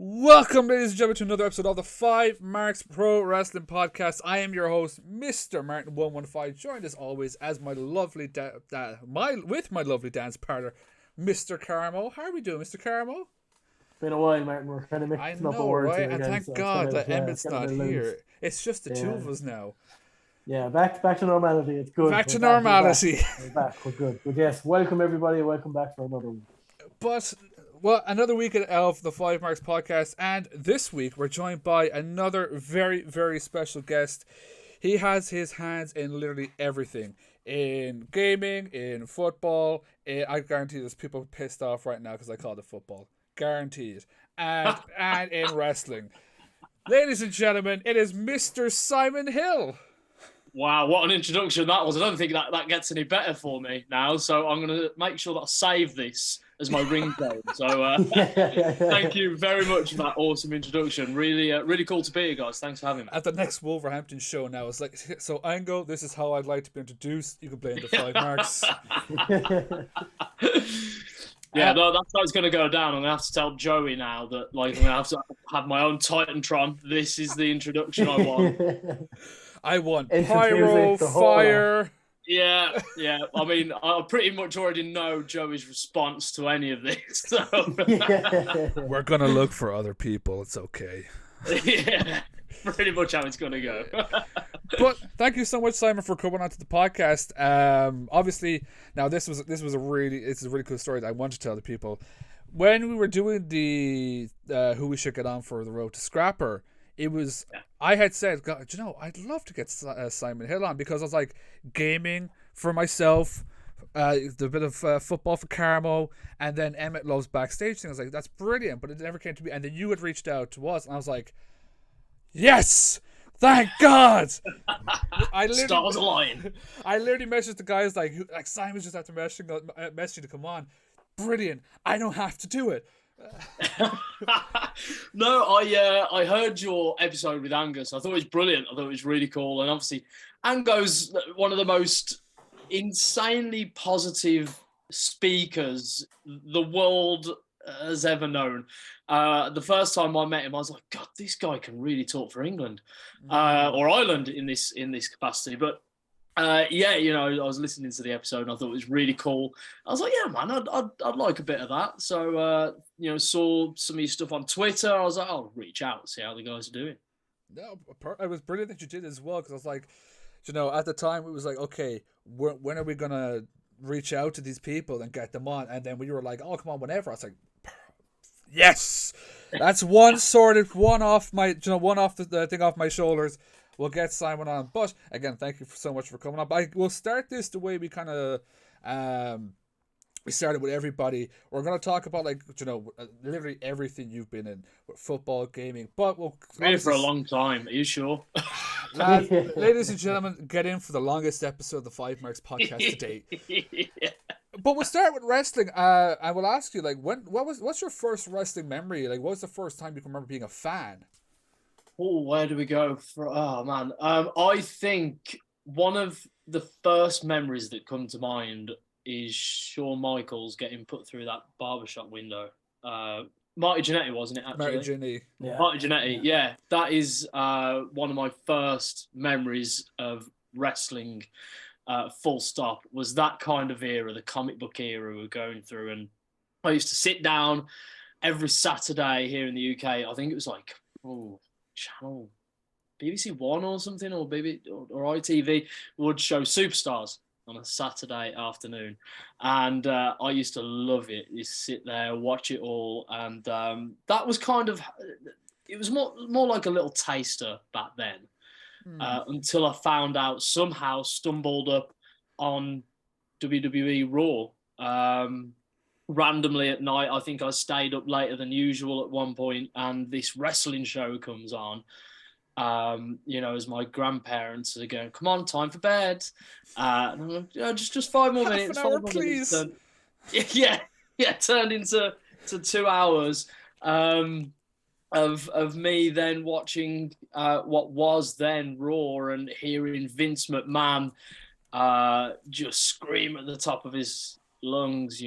Welcome, ladies and gentlemen, to another episode of the 5Marks Pro Wrestling Podcast. I am your host, Mr. Martin115, joined as always as my lovely my lovely dance partner, Mr. Carmo. How are we doing, Mr. Carmo? Been a while, Martin. We're kind of I mixing up our know, words right? here And again. thank So God that Emmett's it's getting a not bit loose. here. It's just the two of us now. Yeah, back to normality. It's good. Back to We're normality. We're back. We're good. But yes, welcome everybody. Welcome back for another week. But, well, another week of the 5Marks Podcast, and this week we're joined by another very, very special guest. He has his hands in literally everything. In gaming, in football. I guarantee there's people pissed off right now because I called it football. Guaranteed. And in wrestling. Ladies and gentlemen, it is Mr. Simon Hill. Wow, what an introduction that was. I don't think that gets any better for me now, so I'm going to make sure that I save this as my ringtone. So thank you very much for that awesome introduction. Really cool to be here, guys. Thanks for having me. At the next Wolverhampton show now, it's like, so Ango, this is how I'd like to be introduced. You can blame the 5 marks. Yeah, no, that's how it's going to go down. I'm going to have to tell Joey now that, like, I'm going to have to have my own Titantron. This is the introduction I want. I want pyro, fire. Yeah. I mean, I pretty much already know Joey's response to any of this. So. We're going to look for other people. It's okay. Yeah, pretty much how it's going to go. But thank you so much, Simon, for coming onto the podcast. Obviously, now this is a really cool story that I want to tell the people. When we were doing the who we should get on for the road to Scrapper, it was I had said, God, I'd love to get Simon Hill on because I was like gaming for myself, the bit of football for Carmo, and then Emmett loves backstage thing. I was like, that's brilliant, but it never came to me. And then you had reached out to us, and I was like, yes. Thank God! Stars align. I literally messaged the guys like Simon's just after messaging to come on. Brilliant! I don't have to do it. No, I heard your episode with Angus. I thought it was brilliant. I thought it was really cool, and obviously, Ango's one of the most insanely positive speakers the world has ever known. The first time I met him, I was like, God, this guy can really talk for England or Ireland in this capacity. But I was listening to the episode and I thought it was really cool. I was like, yeah, man, I'd like a bit of that. So saw some of your stuff on Twitter. I was like, I'll reach out and see how the guys are doing. No, it was brilliant that you did as well, because I was like, at the time it was like, okay, when are we gonna reach out to these people and get them on? And then we were like, oh, come on, whenever. I was like, yes, that's one off the thing off my shoulders. We'll get Simon on. But again, thank you so much for coming up. We'll start this the way we kind of we started with everybody. We're going to talk about literally everything you've been in with football, gaming. But we'll been for a long time. Are you sure? Ladies and gentlemen, get in for the longest episode of the 5Marks podcast to date. Yeah. But we'll start with wrestling. I will ask you, what's your first wrestling memory? Like, what was the first time you can remember being a fan? Oh, where do we go? Oh man, I think one of the first memories that come to mind is Shawn Michaels getting put through that barbershop window. Marty Jannetty, wasn't it? Actually, Marty Jannetty. Yeah, that is one of my first memories of wrestling. Full stop, was that kind of era, the comic book era we were going through. And I used to sit down every Saturday here in the UK. I think it was like, channel BBC One or something, or ITV would show Superstars on a Saturday afternoon. And I used to love it. You sit there, watch it all. And that was kind of, it was more like a little taster back then. Until I found out, stumbled up on WWE Raw. Randomly at night, I think I stayed up later than usual at one point, and this wrestling show comes on. As my grandparents are going, come on, time for bed. And I'm like, just 5 more minutes. Half an hour, please. Yeah, turned into 2 hours. Of me then watching what was then Raw and hearing Vince McMahon just scream at the top of his lungs,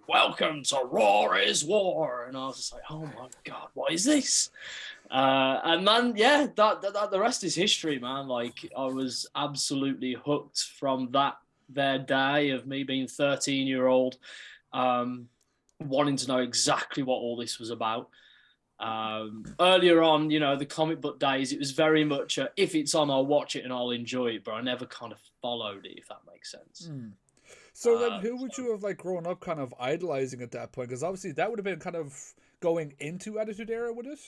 welcome to Raw is War. And I was just like, oh my God, what is this? And man, yeah, that the rest is history, man. Like, I was absolutely hooked from their day of me being 13-year-old, wanting to know exactly what all this was about. Earlier on, the comic book days, it was very much if it's on, I'll watch it and I'll enjoy it, but I never kind of followed it, if that makes sense. So then who would you have like grown up kind of idolizing at that point? Because obviously that would have been kind of going into Attitude Era, would it?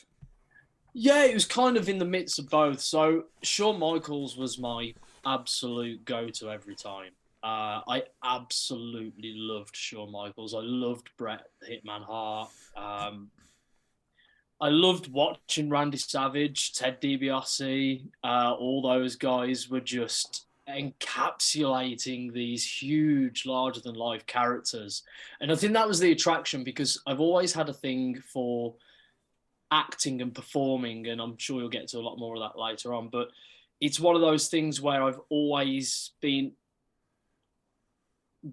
Yeah, it was kind of in the midst of both. So Shawn Michaels was my absolute go-to every time. I absolutely loved Shawn Michaels. I loved Bret the Hitman Hart. I loved watching Randy Savage, Ted DiBiase. All those guys were just encapsulating these huge, larger-than-life characters. And I think that was the attraction, because I've always had a thing for acting and performing, and I'm sure you'll get to a lot more of that later on. But it's one of those things where I've always been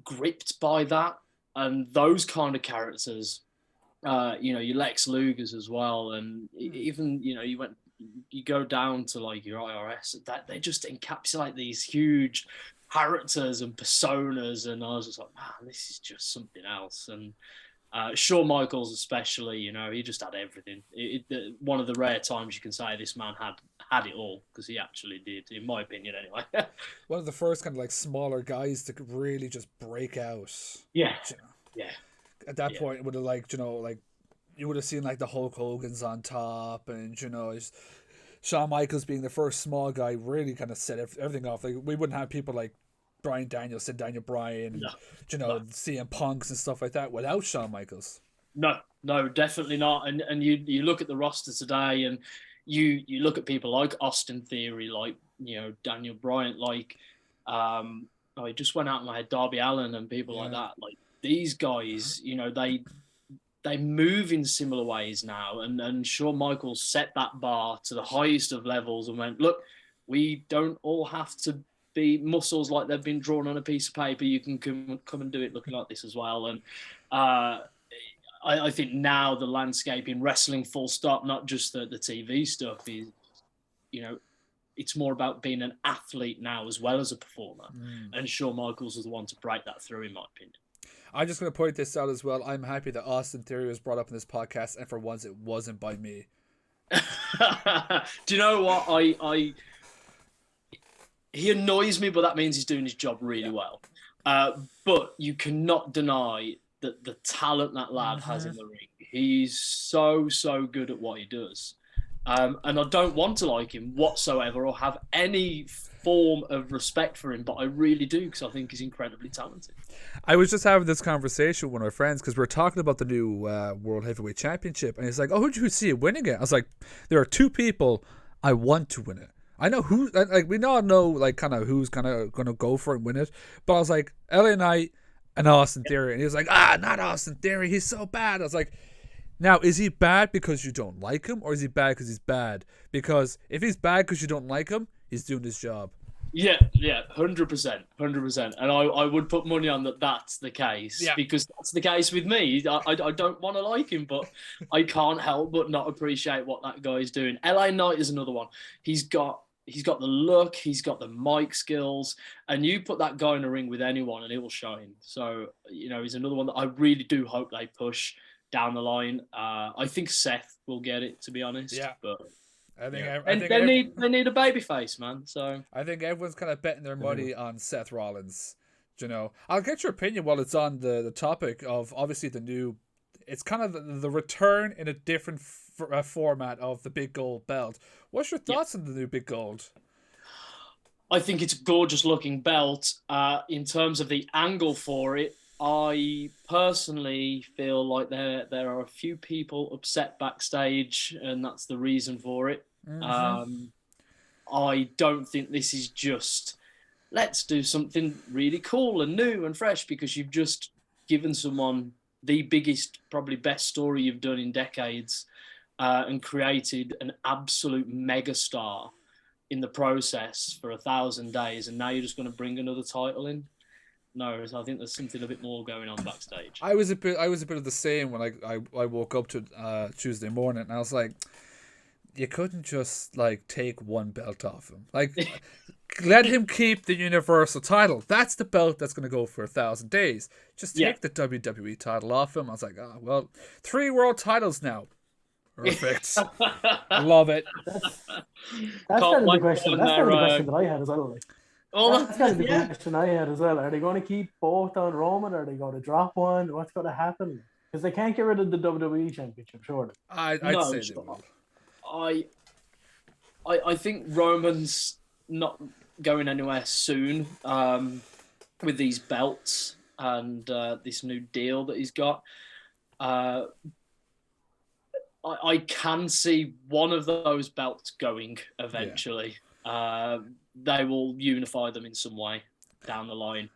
gripped by that, and those kind of characters. Your Lex Lugers as well, and even you go down to like your IRS, that they just encapsulate these huge characters and personas, and I was just like, man, this is just something else. And Shawn Michaels especially, he just had everything. One of the rare times you can say this man had it all, because he actually did, in my opinion anyway. One of the first kind of like smaller guys to really just break out. Yeah. Yeah. At that point, it would have like you would have seen like the Hulk Hogan's on top, and Shawn Michaels being the first small guy really kind of set everything off. Like, we wouldn't have people like Bryan Danielson, Daniel Bryan, CM Punks and stuff like that without Shawn Michaels. No, definitely not. And you look at the roster today, and you look at people like Austin Theory, like Daniel Bryan, like he just went out in my head, Darby Allin, and people like that. Like, these guys, they move in similar ways now, and Shawn Michaels set that bar to the highest of levels and went, look, we don't all have to be muscles like they've been drawn on a piece of paper. You can come and do it looking like this as well. And I think now the landscape in wrestling, full stop, not just the TV stuff, is, it's more about being an athlete now as well as a performer. And Shawn Michaels is the one to break that through, in my opinion. I'm just going to point this out as well. I'm happy that Austin Theory was brought up in this podcast, and for once it wasn't by me. Do you know what? He annoys me, but that means he's doing his job really well. But you cannot deny that the talent that lad has in the ring. He's so good at what he does. And I don't want to like him whatsoever or have any form of respect for him, but I really do, because I think he's incredibly talented. I was just having this conversation with one of my friends, because we are talking about the new World Heavyweight Championship, and he's like, oh, who'd you see it winning it? I was like, there are two people I want to win it. I know who, like, we all know, like, kind of who's kind of going to go for it and win it, but I was like, LA Knight and Austin Theory, and he was like, not Austin Theory, he's so bad. I was like, now, is he bad because you don't like him, or is he bad because he's bad? Because if he's bad because you don't like him, he's doing his job. Yeah, 100%. And I would put money on that's the case, because that's the case with me. I don't want to like him, but I can't help but not appreciate what that guy's doing. LA Knight is another one. He's got the look, he's got the mic skills, and you put that guy in a ring with anyone and it will shine. So, he's another one that I really do hope they push down the line. I think Seth will get it, to be honest. Yeah. But I think they need a baby face, man. So I think everyone's kind of betting their money on Seth Rollins. I'll get your opinion while it's on the topic of obviously the new. It's kind of the return in a different format of the big gold belt. What's your thoughts on the new big gold? I think it's a gorgeous looking belt. In terms of the angle for it, I personally feel like there are a few people upset backstage, and that's the reason for it. I don't think this is just, let's do something really cool and new and fresh, because you've just given someone the biggest, probably best story you've done in decades, and created an absolute megastar in the process for 1,000 days, and now you're just going to bring another title in. No, I think there's something a bit more going on backstage. I was a bit of the same when I woke up to Tuesday morning, and I was like, you couldn't just like take one belt off him. Like, let him keep the Universal title. That's the belt that's going to go for 1,000 days. Just take the WWE title off him. I was like, oh, well, 3 world titles now. Perfect. Love it. That's kind of the question. That's kind of the question that I had as well. Like. That's kind of the question I had as well. Are they going to keep both on Roman, or are they going to drop one? What's going to happen? Because they can't get rid of the WWE Championship, surely. I'd say they will. I think Roman's not going anywhere soon with these belts and this new deal that he's got. I can see one of those belts going eventually. Yeah. They will unify them in some way down the line.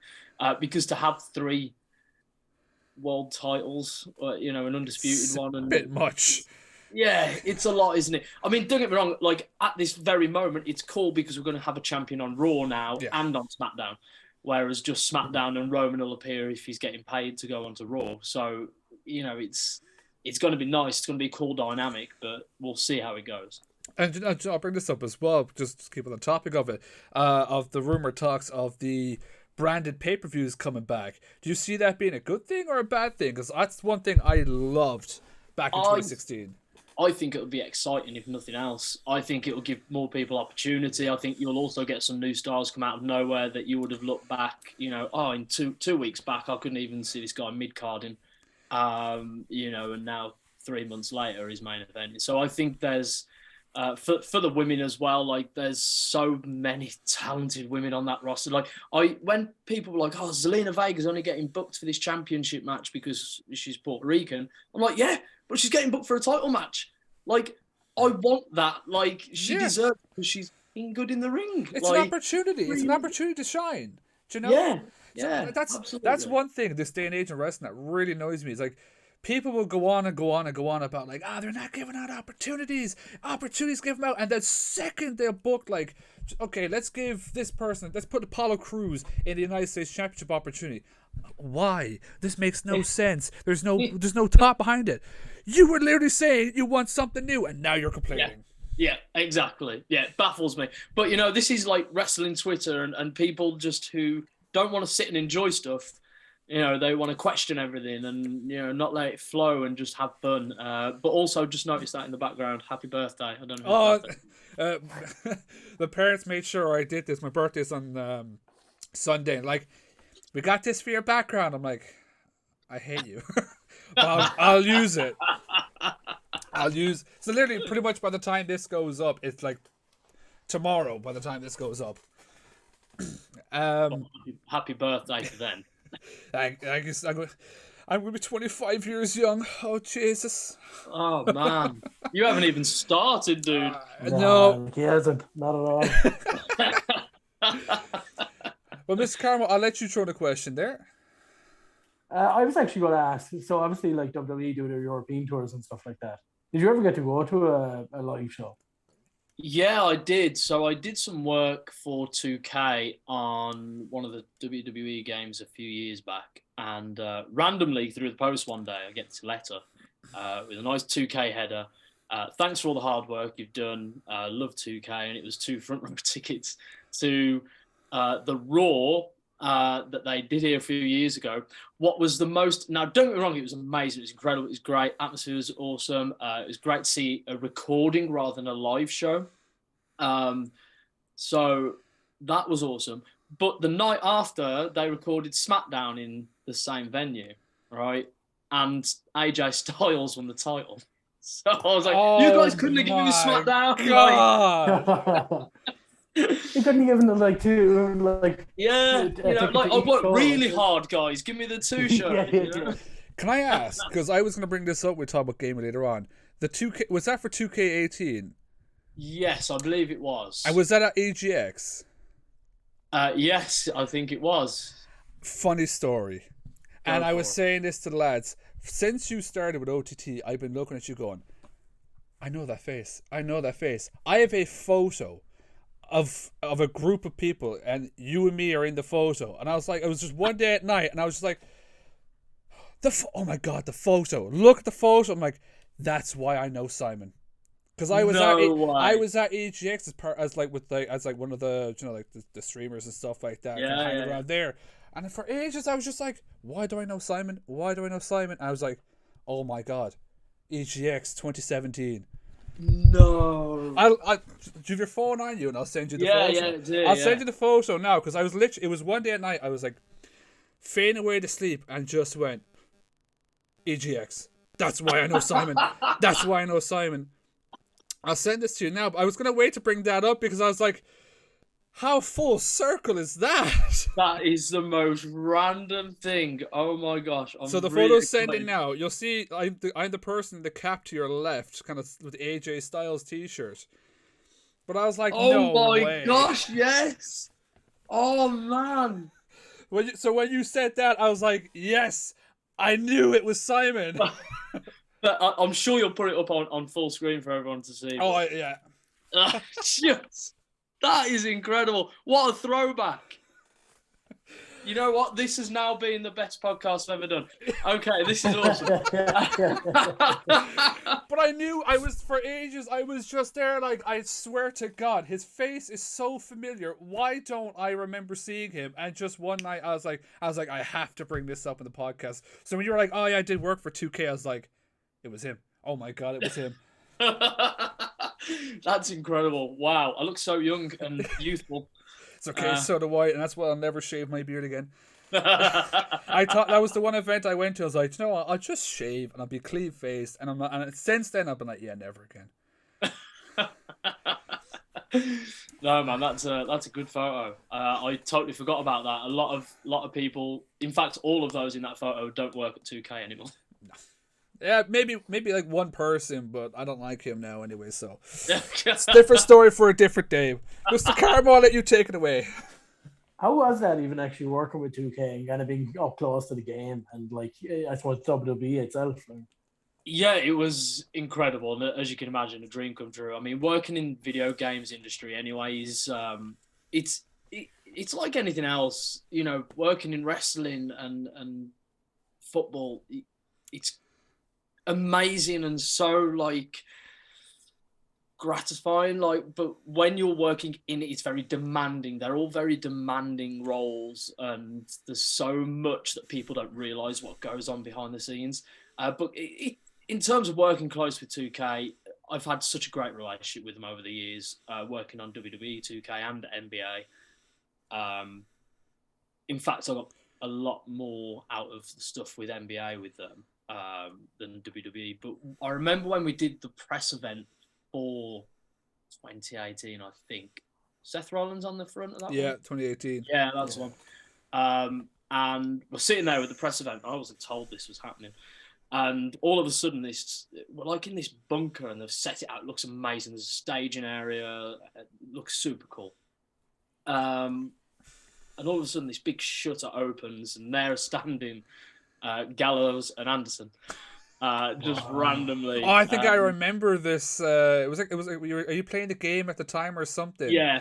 Because to have 3 world titles, an undisputed one. A bit much. Yeah, it's a lot, isn't it? I mean, don't get me wrong, like, at this very moment, it's cool because we're going to have a champion on Raw now and on SmackDown, whereas just SmackDown and Roman will appear if he's getting paid to go onto Raw. So, it's going to be nice. It's going to be a cool dynamic, but we'll see how it goes. And I'll bring this up as well, just to keep on the topic of it, of the rumor talks of the branded pay-per-views coming back. Do you see that being a good thing or a bad thing? Because that's one thing I loved back in 2016. I think it'll be exciting, if nothing else. I think it'll give more people opportunity. I think you'll also get some new stars come out of nowhere that you would have looked back, in two weeks back, I couldn't even see this guy mid-carding, and now 3 months later, his main event. So I think there's, for the women as well, like, there's so many talented women on that roster. Like, when people were like, oh, Zelina Vega's only getting booked for this championship match because she's Puerto Rican, I'm like, yeah, but she's getting booked for a title match. Like, I want that. Like, she deserves it because she's been good in the ring. It's an opportunity. It's an opportunity to shine. Do you know? Yeah, that's one thing this day and age in wrestling that really annoys me. It's like, people will go on and go on and go on about, like, they're not giving out opportunities. Opportunities give them out. And the second they're booked, like, okay, let's give this person, let's put Apollo Crews in the United States Championship opportunity. Why? This makes no sense. There's no thought behind it. You were literally saying you want something new, and now you're complaining. Yeah, exactly. Yeah, it baffles me. But, this is like wrestling Twitter and people just who don't want to sit and enjoy stuff. They want to question everything and, not let it flow and just have fun. But also just notice that in the background. Happy birthday. I don't know. The parents made sure I did this. My birthday's on Sunday. Like, we got this for your background. I'm like, I hate you. I'll use it. So literally, pretty much by the time this goes up, it's like tomorrow by the time this goes up. Happy birthday to them. I guess I'm going to be 25 years young. Oh, Jesus. Oh, man. You haven't even started, dude. No. He hasn't. Not at all. Well, Mr. Carmo, I'll let you throw the question there. I was actually going to ask, so obviously, like, WWE do their European tours and stuff like that. Did you ever get to go to a live show? Yeah, I did. So I did some work for 2K on one of the WWE games a few years back. And randomly, through the post one day, I get this letter with a nice 2K header. Thanks for all the hard work you've done. Love 2K. And it was 2 front row tickets to the Raw that they did here a few years ago. What was the most... Now, don't get me wrong, it was amazing. It was incredible. It was great. Atmosphere was awesome. It was great to see a recording rather than a live show. So that was awesome. But the night after, they recorded SmackDown in the same venue, right? And AJ Styles won the title. So I was like, you guys couldn't have given me SmackDown. God. You couldn't give them like 2, like... Yeah, I worked really hard, guys. Give me the 2 show. Can I ask, because I was going to bring this up, we'll talk about gaming later on. The 2K, was that for 2K18? Yes, I believe it was. And was that at AGX? Yes, I think it was. Funny story. And I was saying this to the lads. Since you started with OTT, I've been looking at you going, I know that face. I have a photo of a group of people, and you and me are in the photo, and I was like, it was just one day at night, and I was just like, oh my god, the photo! Look at the photo. I'm like, that's why I know Simon, because I was at EGX as one of the like the streamers and stuff like that, hanging around there, and for ages I was just like, why do I know Simon? Why do I know Simon? And I was like, oh my god, EGX 2017. No. Do you have your phone on you, and I'll send you the photo. I'll send you the photo now, because I was literally, it was one day at night, I was like fainting away to sleep and just went, EGX. That's why I know Simon. That's why I know Simon. I'll send this to you now, but I was going to wait to bring that up because I was like, how full circle is that? That is the most random thing. Oh my gosh. So the photo's sending now. You'll see I'm the person in the cap to your left, kind of with AJ Styles t-shirt. But I was like, no way. Oh my gosh, yes. Oh man. So when you said that, I was like, yes, I knew it was Simon. But I'm sure you'll put it up on full screen for everyone to see. Oh, yeah. Just... That is incredible. What a throwback. You know what? This has now been the best podcast I've ever done. Okay, this is awesome. But for ages, I was just there like, I swear to God, his face is so familiar. Why don't I remember seeing him? And just one night, I was like, I have to bring this up in the podcast. So when you were like, oh yeah, I did work for 2K, I was like, it was him. Oh my God, it was him. That's incredible. Wow, I look so young and youthful. It's okay, so do I, and that's why I'll never shave my beard again. I thought that was the one event I went to. I was like, you know what, I'll just shave and I'll be clean faced, and I'm not. And since then, I've been like, yeah, never again. No, man, that's a good photo. I totally forgot about that. A lot of people, in fact, all of those in that photo don't work at 2K anymore. No. Yeah, maybe like one person, but I don't like him now anyway, so it's a different story for a different day. Mr. Carmo, I'll let you take it away. How was that even actually working with 2K and kind of being up close to the game and like, I suppose WWE itself? Like... Yeah, it was incredible. And as you can imagine, a dream come true. I mean, working in video games industry anyways, it's like anything else, you know, working in wrestling and football, it's amazing and so like gratifying, like, but when you're working in it, it's very demanding. They're all very demanding roles, and there's so much that people don't realize what goes on behind the scenes. But in terms of working close with 2K, I've had such a great relationship with them over the years, working on WWE, 2K and NBA. In fact, I got a lot more out of the stuff with NBA with them than WWE. But I remember when we did the press event for 2018, I think. Seth Rollins on the front of that one? Yeah, 2018. Yeah, that's the one. And we're sitting there with the press event. I wasn't told this was happening. And all of a sudden, we're like in this bunker, and they've set it out. It looks amazing. There's a staging area. It looks super cool. And all of a sudden, this big shutter opens, and there are standing Gallows and Anderson, just randomly. Oh, I think I remember this. It was like, are you playing the game at the time or something? Yeah.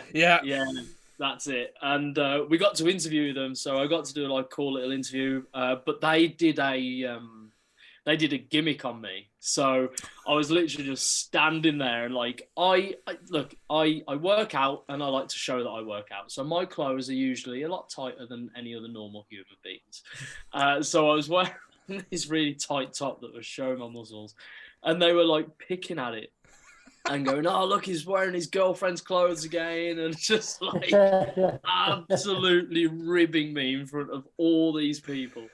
That's it. And we got to interview them, so I got to do like a cool little interview. But they did a gimmick on me, so I was literally just standing there and like I work out, and I like to show that I work out. So my clothes are usually a lot tighter than any other normal human beings. So I was wearing this really tight top that was showing my muscles, and they were like picking at it and going, "Oh, look, he's wearing his girlfriend's clothes again," and just like absolutely ribbing me in front of all these people.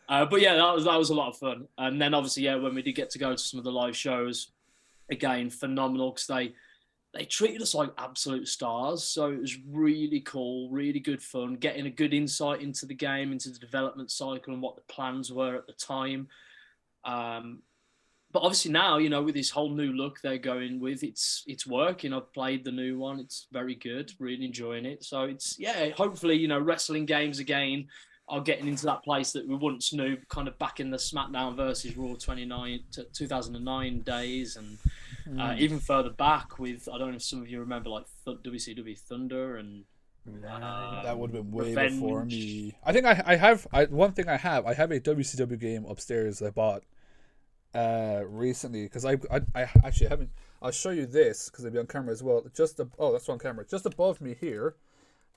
But yeah, that was a lot of fun. And then obviously, yeah, when we did get to go to some of the live shows, again, phenomenal, because they treated us like absolute stars. So it was really cool, really good fun, getting a good insight into the game, into the development cycle and what the plans were at the time. But obviously now, you know, with this whole new look they're going with, it's working. I've played the new one. It's very good, really enjoying it. So it's, yeah, hopefully, you know, wrestling games again are getting into that place that we once knew, kind of back in the SmackDown versus Raw 2009 days. And Even further back with, I don't know if some of you remember, like WCW Thunder and that would have been way Revenge. before me. I think I have one thing I have a WCW game upstairs I bought recently, because I actually haven't. I'll show you this because it'll be on camera as well. That's on camera. Just above me here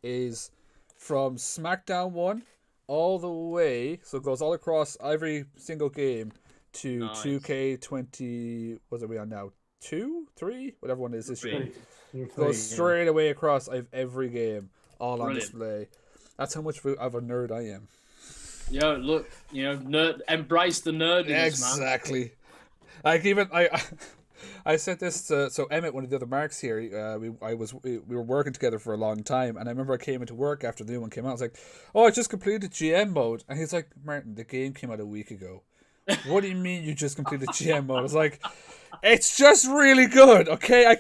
is from SmackDown 1 all the way, so it goes all across every single game to 2K20. What are we on now? 2, 3, whatever one is this year. Goes straight away across. I have every game all on display. That's how much of a nerd I am. Yo, look, nerd, embrace the nerdiness, man. Exactly. Like I said this to Emmett, one of the other marks here. We were working together for a long time, and I remember I came into work after the new one came out. I was like, "Oh, I just completed GM mode," and he's like, "Martin, the game came out a week ago. What do you mean you just completed GM mode?" I was like, "It's just really good, okay?" I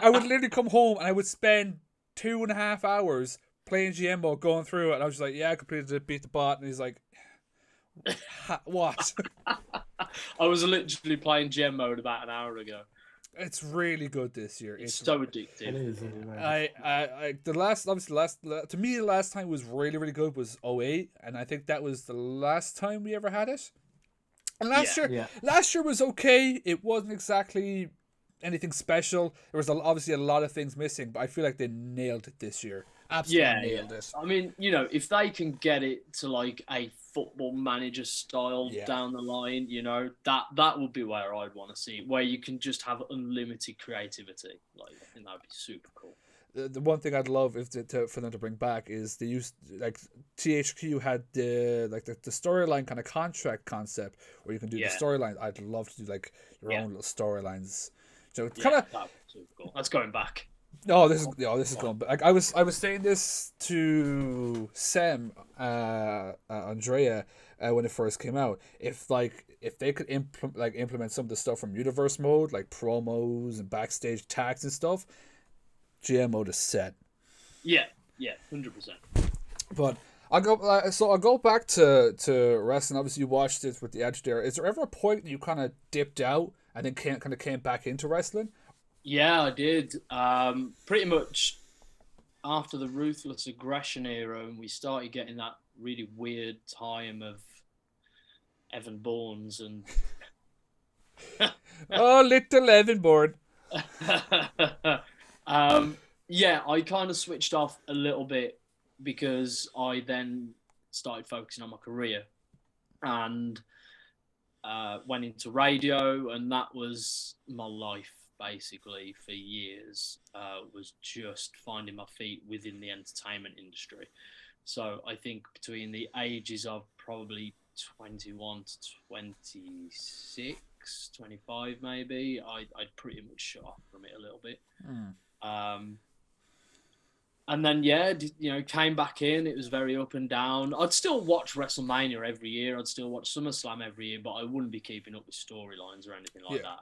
would literally come home and I would spend 2.5 hours playing GM mode, going through it, and I was just like, "Yeah, I completed it, beat the bot," and he's like, "What?" I was literally playing GM mode about an hour ago. It's really good this year. It's so addictive. It is. To me, the last time was really, really good was 08, and I think that was the last time we ever had it. And last year was okay. It wasn't exactly anything special. There was obviously a lot of things missing, but I feel like they nailed it this year. Absolutely nailed it. I mean, if they can get it to like a Football Manager style down the line, that would be where I'd want to see it, where you can just have unlimited creativity. Like, I think that'd be super cool. The one thing I'd love for them to bring back is they used, like, THQ had the storyline kind of contract concept where you can do the storylines. I'd love to do like your own little storylines. So kind of super cool. That's going back. Oh, this is going back. I was saying this to Sam, Andrea, when it first came out. If they could implement some of the stuff from Universe mode, like promos and backstage tags and stuff, GM mode is set. Yeah, 100%. But I'll go back to wrestling. Obviously, you watched it with the Edge there. Is there ever a point that you kind of dipped out and then came back into wrestling? Yeah, I did. Pretty much after the Ruthless Aggression era, and we started getting that really weird time of Evan Bourne's and oh, little Evan Bourne. I kind of switched off a little bit because I then started focusing on my career and went into radio, and that was my life. Basically, for years, was just finding my feet within the entertainment industry. So I think between the ages of probably 21 to 26, 25 maybe, I'd pretty much shut off from it a little bit. And then, came back in. It was very up and down. I'd still watch WrestleMania every year. I'd still watch SummerSlam every year, but I wouldn't be keeping up with storylines or anything like that.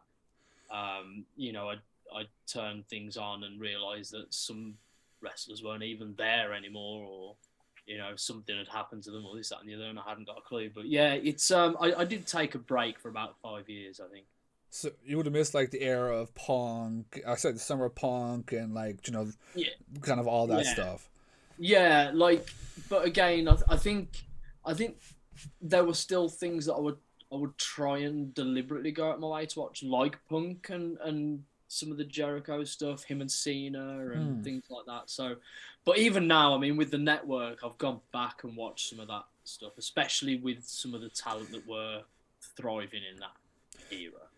I'd turn things on and realise that some wrestlers weren't even there anymore, or something had happened to them, or this, that, and the other, and I hadn't got a clue. But yeah, it's I did take a break for about 5 years, I think. So you would have missed like the era of Punk, the summer of Punk, and kind of all that stuff. Yeah, but again, I think there were still things that I would try and deliberately go out my way to watch, like Punk and some of the Jericho stuff, him and Cena and things like that. So, but even now, I mean, with the network, I've gone back and watched some of that stuff, especially with some of the talent that were thriving in that era.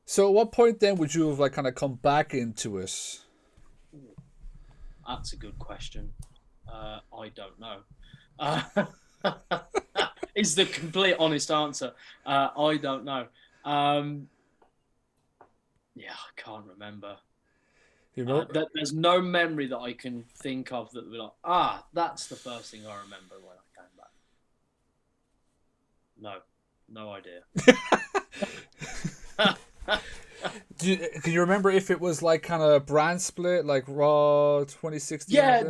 So at what point then would you have kind of come back into it? That's a good question. I don't know. Is the complete honest answer. I don't know. I can't remember. There's no memory that I can think of that would be like, that's the first thing I remember when I came back. No idea. Can you remember if it was like kind of brand split, like Raw 2016? Yeah,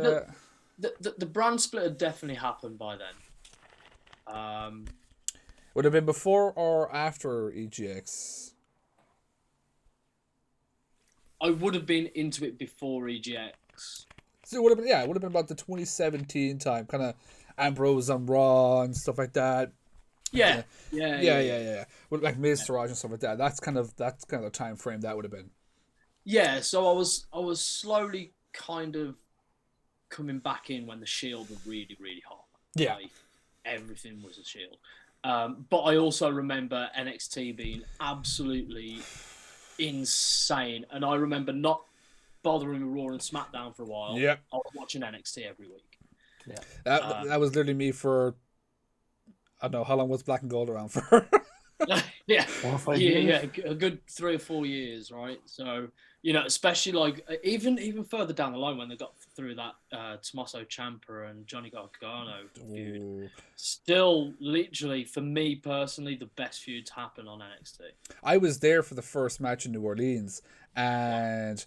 the brand split had definitely happened by then. Would it have been before or after EGX? I would have been into it before EGX. So it would have been, it would have been about the 2017 time, kind of Ambrose on Raw and stuff like that. Yeah. With like Miz Taraj and stuff like that. That's kind of the time frame that would have been. Yeah, so I was slowly kind of coming back in when the Shield was really, really hot. Yeah. Like, everything was a Shield. But I also remember NXT being absolutely insane. And I remember not bothering with Raw and SmackDown for a while. Yep. I was watching NXT every week. Yeah. That was literally me for, I don't know, how long was Black and Gold around for? Yeah. 4 or 5 years. Yeah, a good 3 or 4 years, right? So, especially like even further down the line when they got through that Tommaso Ciampa and Johnny Gargano feud, still literally for me personally the best feuds happen on NXT. I was there for the first match in New Orleans, and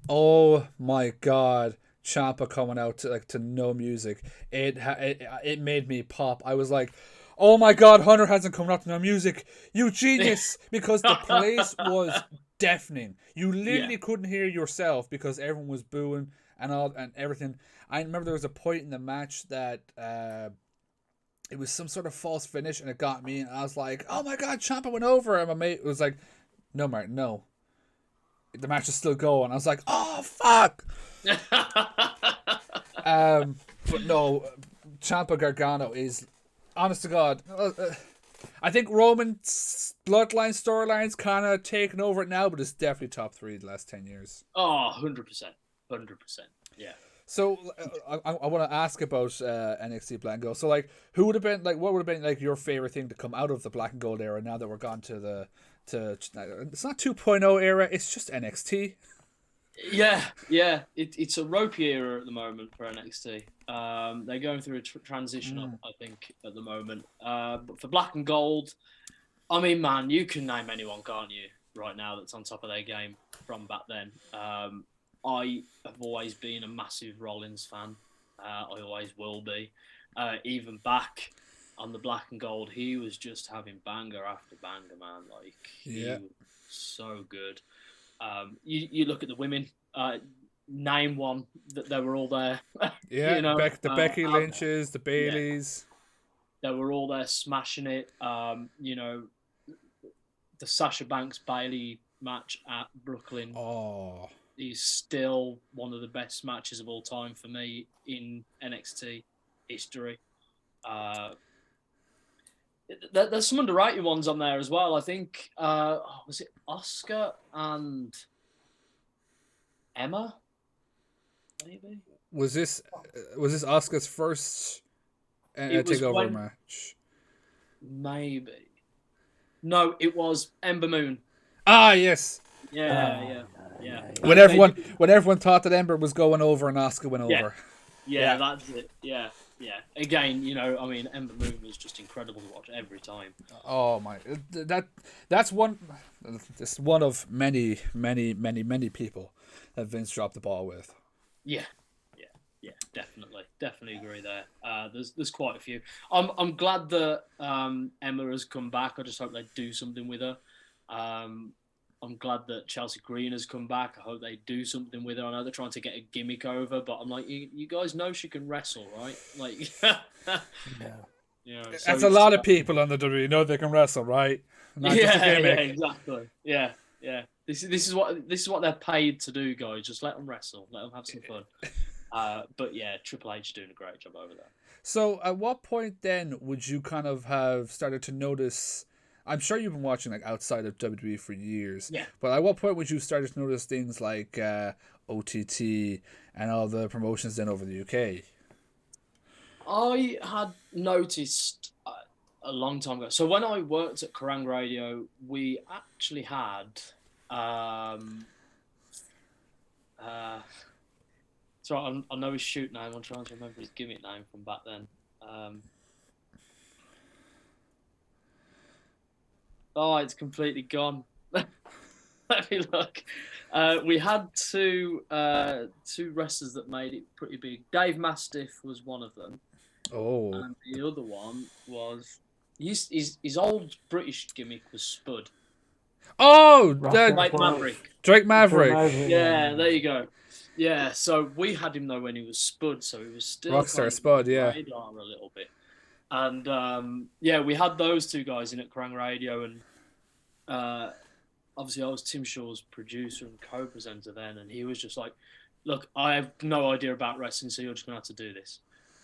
oh my god, Ciampa coming out to no music, it made me pop. I was like, oh my god, Hunter hasn't come out to no music, you genius, because the place was deafening. You literally couldn't hear yourself because everyone was booing and everything. I remember there was a point in the match that it was some sort of false finish and it got me, and I was like, oh my god, Ciampa went over, and my mate was like, no Martin, no, the match is still going. I was like, oh fuck. But no, Ciampa Gargano is, honest to God, I think Roman's bloodline storylines kind of taken over it now, but it's definitely top 3 the last 10 years. Oh, 100%. Yeah. So I want to ask about NXT Black and Gold. So like, what would have been like your favorite thing to come out of the Black and Gold era now that we're gone to it's not 2.0 era, it's just NXT. Yeah. It's a ropey era at the moment for NXT. They're going through a transition, I think, at the moment. But for Black and Gold, I mean, man, you can name anyone, can't you, right now that's on top of their game from back then. I have always been a massive Rollins fan. I always will be. Even back on the Black and Gold, he was just having banger after banger, man. Like, he was so good. You look at the women, name one, that they were all there. Yeah, the Becky Lynches, the Baileys. They were all there smashing it. The Sasha Banks Bailey match at Brooklyn is still one of the best matches of all time for me in NXT history. There's some underrated ones on there as well. I think was it Asuka and Emma? Maybe. Was this Asuka's first takeover match? Maybe. No, it was Ember Moon. Ah, yes. Yeah. When everyone thought that Ember was going over and Asuka went over. Yeah, that's it. Yeah. Again, I mean, Ember Moon was just incredible to watch every time. Oh my, that's one. It's one of many people that Vince dropped the ball with. Yeah, definitely agree there. There's quite a few. I'm glad that Emma has come back. I just hope they do something with her. I'm glad that Chelsea Green has come back. I hope they do something with her. I know they're trying to get a gimmick over, but I'm like, you guys know she can wrestle, right? Like, that's a lot of people on the WWE know they can wrestle, right? Not just a gimmick. Exactly. Yeah. This is what they're paid to do, guys. Just let them wrestle, let them have some fun. But yeah, Triple H is doing a great job over there. So, at what point then would you kind of have started to notice? I'm sure you've been watching like outside of WWE for years. Yeah. But at what point would you start to notice things like OTT and all the promotions then over the UK? I had noticed a long time ago. So when I worked at Kerrang Radio, we actually had so I know his shoot name. I'm trying to remember his gimmick name from back then. It's completely gone. Let me look. We had two wrestlers that made it pretty big. Dave Mastiff was one of them. Oh. And the other one was his old British gimmick was Spud. Oh, Drake Maverick. Drake Maverick. Yeah, there you go. Yeah, so we had him though when he was Spud, so he was still Rockstar Spud, yeah. radar a little bit. And yeah, we had those two guys in at Kerrang Radio, and obviously I was Tim Shaw's producer and co-presenter then, and he was just like, "Look, I have no idea about wrestling, so you're just gonna have to do this."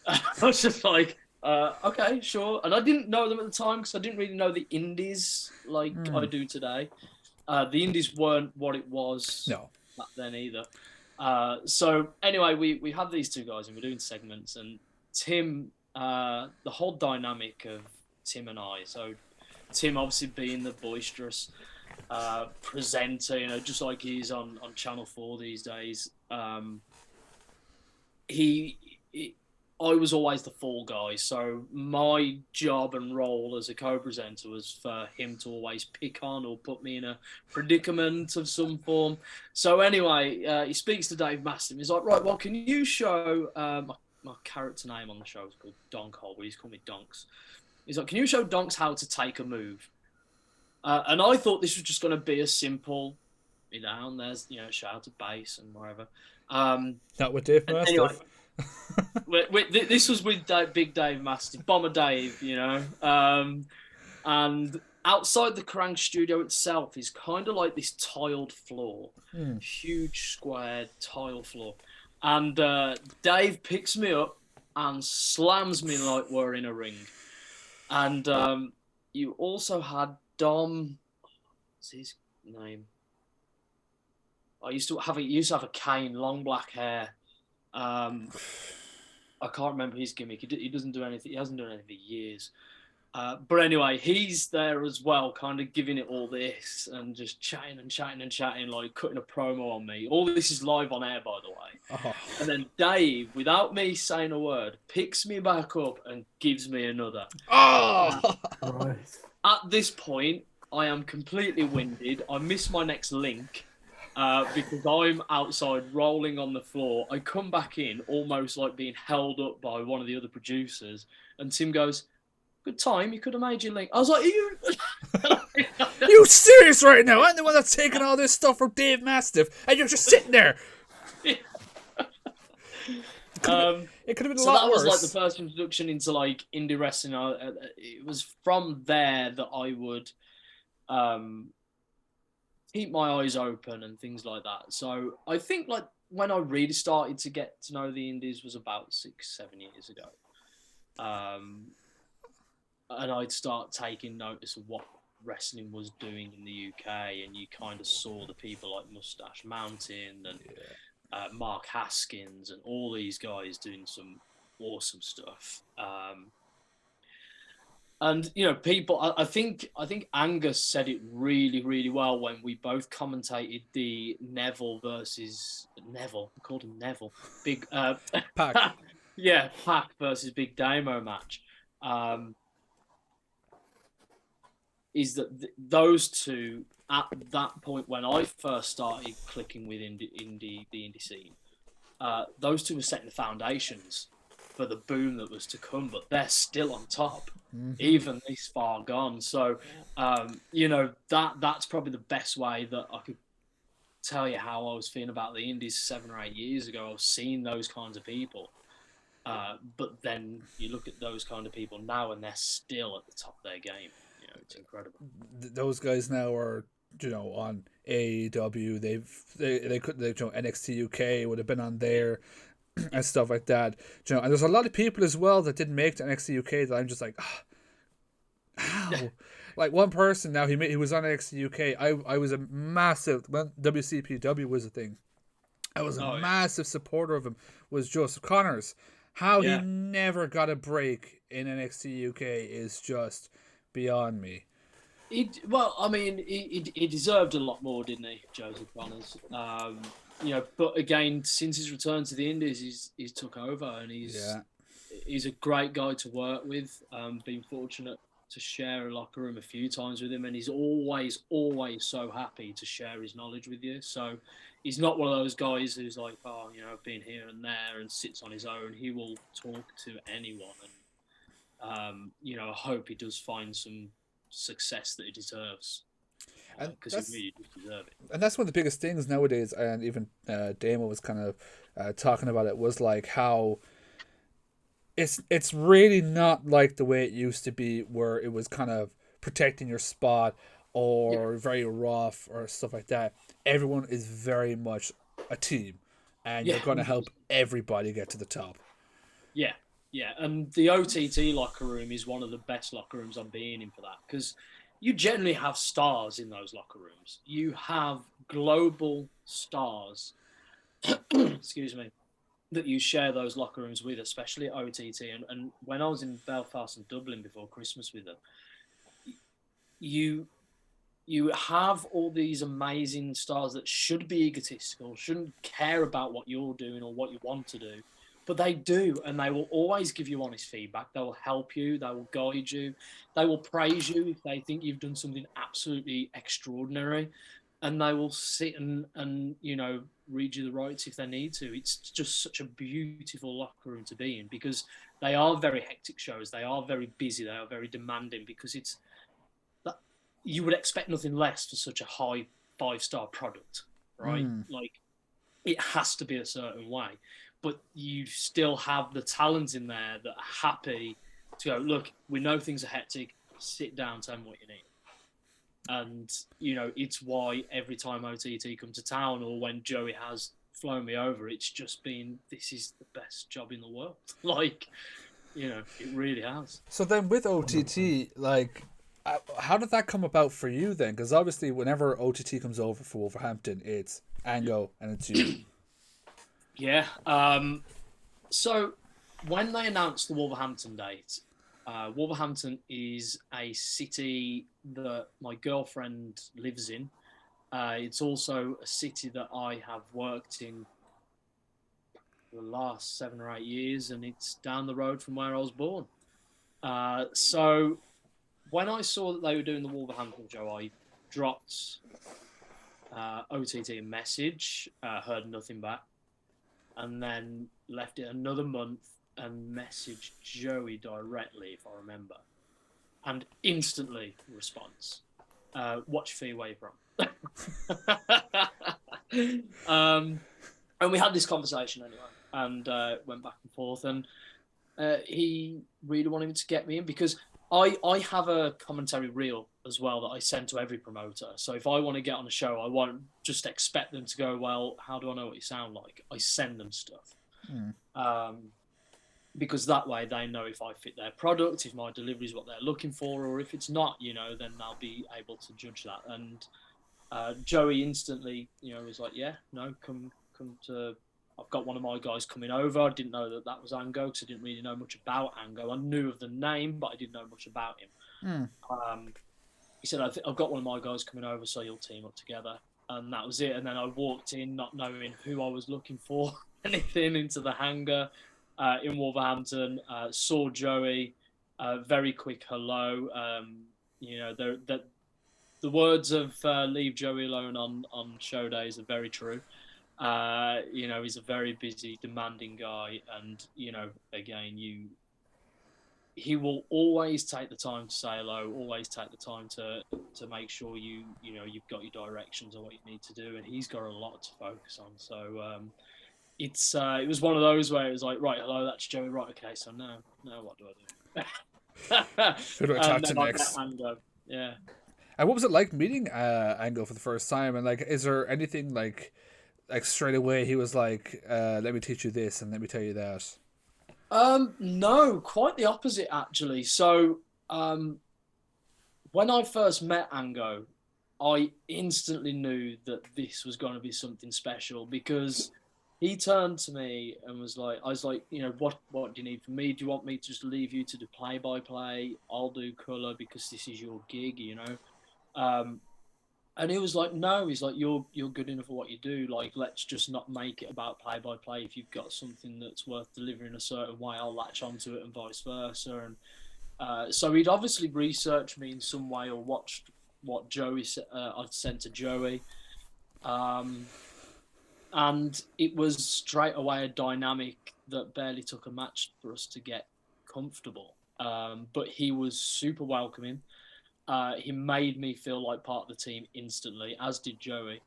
I was just like, "Okay, sure." And I didn't know them at the time because I didn't really know the indies like I do today. The indies weren't what it was back then either. So anyway, we had these two guys and we're doing segments, and Tim, the whole dynamic of Tim and I. So Tim obviously being the boisterous presenter, you know, just like he's on Channel 4 these days. I was always the fall guy, so my job and role as a co-presenter was for him to always pick on or put me in a predicament of some form. So anyway, he speaks to Dave Mastin. He's like, right, well, can you show my character name on the show is called Donk Hole, but he's called me Donks. He's like, can you show Donks how to take a move? And I thought this was just going to be a simple, you know, and there's, you know, shout out to bass and whatever. Not with Dave Mastiff. Anyway, this was with Big Dave Mastiff, Bomber Dave, you know. And outside the Kerrang studio itself is kind of like this tiled floor, huge squared tile floor. And Dave picks me up and slams me like we're in a ring. And you also had Dom, what's his name? I used to have a cane, long black hair. I can't remember his gimmick. He doesn't do anything. He hasn't done anything for years. But anyway, he's there as well, kind of giving it all this and just chatting, like cutting a promo on me. All this is live on air, by the way. Oh. And then Dave, without me saying a word, picks me back up and gives me another. Oh! At this point, I am completely winded. I miss my next link. Because I'm outside rolling on the floor. I come back in almost like being held up by one of the other producers, and Tim goes, "Good time, you could have made your link." I was like, "Are you you serious right now? I'm the one that's taking all this stuff from Dave Mastiff, and you're just sitting there." Yeah. It could have been a lot worse. So that was like the first introduction into like indie wrestling. It was from there that I would keep my eyes open and things like that. So I think like when I really started to get to know the indies was about 6-7 years ago. And I'd start taking notice of what wrestling was doing in the UK, and you kind of saw the people like Mustache Mountain and Mark Haskins and all these guys doing some awesome stuff. And you know, people. I think Angus said it really, really well when we both commentated the Neville versus Neville. I called him Neville. Big Pac. Yeah, Pac versus Big Damo match. Is that those two at that point when I first started clicking with the indie scene? Those two were setting the foundations for the boom that was to come, but they're still on top, even this far gone. So, you know, that's probably the best way that I could tell you how I was feeling about the indies 7 or 8 years ago. I was seeing those kinds of people. But then you look at those kind of people now and they're still at the top of their game. You know, it's incredible. Those guys now are, you know, on AEW. They could, you know, NXT UK would have been on there. And stuff like that, you know, and there's a lot of people as well that didn't make the NXT UK that I'm just like, how? Like one person now, he was on NXT UK. I was a massive, when WCPW was a thing, I was a massive supporter of him. Was Joseph Connors. How he never got a break in NXT UK is just beyond me. He deserved a lot more, didn't he, Joseph Connors? You know, but again, since his return to the Indies, he's took over, and he's a great guy to work with. Been fortunate to share a locker room a few times with him, and he's always so happy to share his knowledge with you. So he's not one of those guys who's like, oh, you know, I've been here and there and sits on his own. He will talk to anyone, and you know, I hope he does find some success that he deserves. because he really does deserve it. And that's one of the biggest things nowadays. And even Damo was kind of talking about it, was like how it's really not like the way it used to be, where it was kind of protecting your spot or very rough or stuff like that. Everyone is very much a team, and you're going to help everybody get to the top. Yeah, yeah, and the OTT locker room is one of the best locker rooms I've been in for that, because you generally have stars in those locker rooms. You have global stars, excuse me, that you share those locker rooms with, especially at OTT. And when I was in Belfast and Dublin before Christmas with them, you have all these amazing stars that should be egotistical, shouldn't care about what you're doing or what you want to do, but they do, and they will always give you honest feedback. They will help you, they will guide you, they will praise you if they think you've done something absolutely extraordinary, and they will sit and read you the rights if they need to. It's just such a beautiful locker room to be in, because they are very hectic shows, they are very busy, they are very demanding, because it's that you would expect nothing less for such a high 5-star product, right? Like, it has to be a certain way, but you still have the talent in there that are happy to go, look, we know things are hectic, sit down, tell me what you need. And, it's why every time OTT come to town, or when Joey has flown me over, it's just been, this is the best job in the world. Like, it really has. So then with OTT, like, how did that come about for you then? Because obviously whenever OTT comes over for Wolverhampton, it's Ango and it's you. Yeah. So when they announced the Wolverhampton date, Wolverhampton is a city that my girlfriend lives in. It's also a city that I have worked in for the last 7 or 8 years, and it's down the road from where I was born. So when I saw that they were doing the Wolverhampton show, I dropped OTT a message, heard nothing back, and then left it another month and messaged Joey directly, if I remember, and instantly response, watch fee where you're from. And we had this conversation anyway, and went back and forth, and he really wanted me to get me in, because I have a commentary reel as well that I send to every promoter. So if I want to get on a show, I won't just expect them to go, well, how do I know what you sound like? I send them stuff. Because that way they know if I fit their product, if my delivery is what they're looking for, or if it's not, then they'll be able to judge that. And Joey instantly, was like, yeah, no, come to... I've got one of my guys coming over. I didn't know that was Ango, because I didn't really know much about Ango. I knew of the name, but I didn't know much about him. He said, I've got one of my guys coming over, so you'll team up together. And that was it. And then I walked in not knowing who I was looking for, anything, into the hangar in Wolverhampton, saw Joey, very quick hello. The words of leave Joey alone on show days are very true. He's a very busy, demanding guy, and again, he will always take the time to say hello, always take the time to make sure you've got your directions on what you need to do, and he's got a lot to focus on. So it was one of those where it was like, right, hello, that's Joey, right, okay, so now what do I do? Who do I talk to next? Yeah. And what was it like meeting Ango for the first time? And like, is there anything like straight away he was like, let me teach you this and let me tell you that? No, quite the opposite, actually. So when I first met Ango, I instantly knew that this was going to be something special, because he turned to me and was like, I was like, what do you need from me? Do you want me to just leave you to do play-by-play? I'll do colour because this is your gig, And he was like, no, he's like, you're good enough for what you do. Like, let's just not make it about play-by-play. If you've got something that's worth delivering a certain way, I'll latch onto it, and vice versa. And so he'd obviously researched me in some way, or watched what Joey I'd sent to Joey. And it was straight away a dynamic that barely took a match for us to get comfortable. But he was super welcoming. He made me feel like part of the team instantly, as did Joey.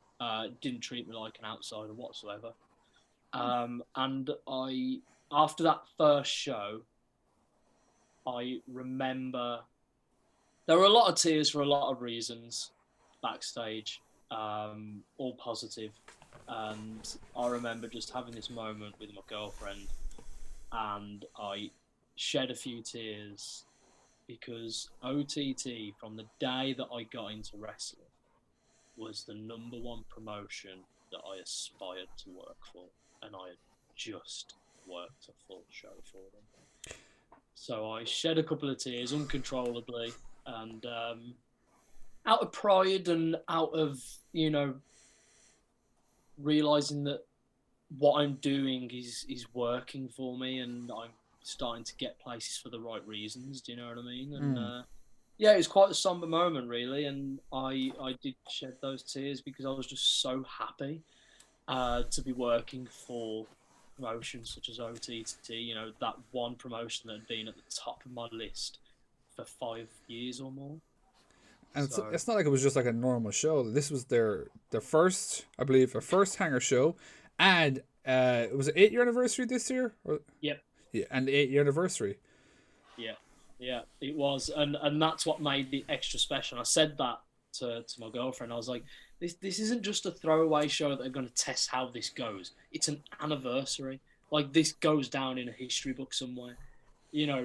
Didn't treat me like an outsider whatsoever. And after that first show, I remember there were a lot of tears for a lot of reasons backstage, all positive. And I remember just having this moment with my girlfriend, and I shed a few tears because OTT, from the day that I got into wrestling, was the #1 promotion that I aspired to work for, and I had just worked a full show for them. So I shed a couple of tears uncontrollably, and out of pride and out of, realizing that what I'm doing is working for me, and I'm starting to get places for the right reasons. Do you know what I mean? And yeah, it was quite a somber moment, really, and I did shed those tears because I was just so happy to be working for promotions such as OTT. That one promotion that had been at the top of my list for 5 years or more. And so, it's not like it was just like a normal show. This was their first, I believe, a first Hanger show, and it was an 8-year anniversary this year. Yep. Yeah, and the 8-year anniversary. Yeah, it was, and that's what made it extra special. I said that to my girlfriend. I was like, this isn't just a throwaway show that they're going to test how this goes. It's an anniversary. Like, this goes down in a history book somewhere.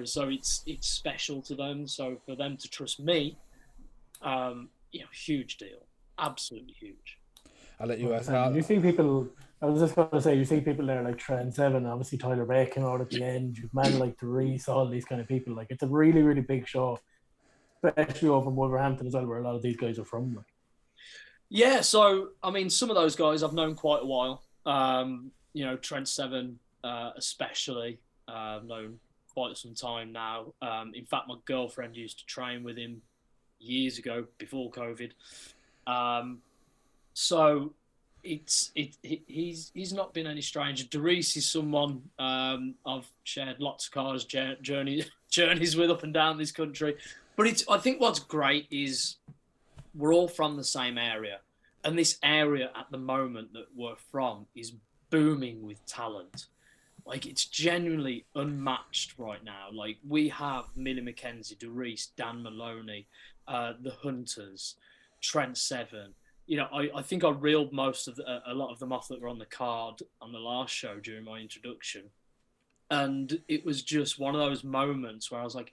So it's special to them. So for them to trust me, huge deal, absolutely huge. I'll let you ask. You see people. I was just going to say, you see people there like Trent Seven, obviously Tyler Bate came out at the end. You've man like Therese, all these kind of people. Like, it's a really, really big show, especially over in Wolverhampton as well, where a lot of these guys are from. Like. Yeah, so I mean, some of those guys I've known quite a while. Trent Seven, especially, I've known quite some time now. In fact, my girlfriend used to train with him years ago, before COVID. So he's not been any stranger. Darius is someone I've shared lots of cars journeys with up and down this country. But I think what's great is we're all from the same area, and this area at the moment that we're from is booming with talent. Like, it's genuinely unmatched right now. Like, we have Millie McKenzie, Darius, Dan Maloney, the Hunters, Trent Seven. I think I reeled a lot of them off that were on the card on the last show during my introduction. And it was just one of those moments where I was like,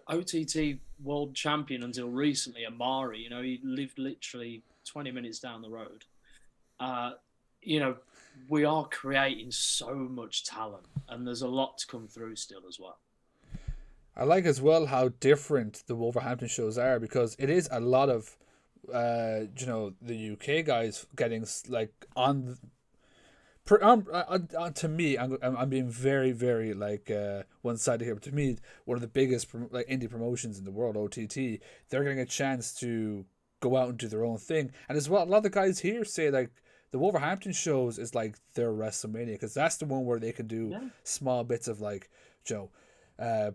OTT world champion until recently, Amari, he lived literally 20 minutes down the road. We are creating so much talent, and there's a lot to come through still as well. I like as well how different the Wolverhampton shows are, because it is a lot of the UK guys getting like on. To me, I'm being very, very like one-sided here, but to me, one of the biggest like indie promotions in the world, OTT, they're getting a chance to go out and do their own thing. And as well, a lot of the guys here say like the Wolverhampton shows is like their WrestleMania, because that's the one where they can do small bits of like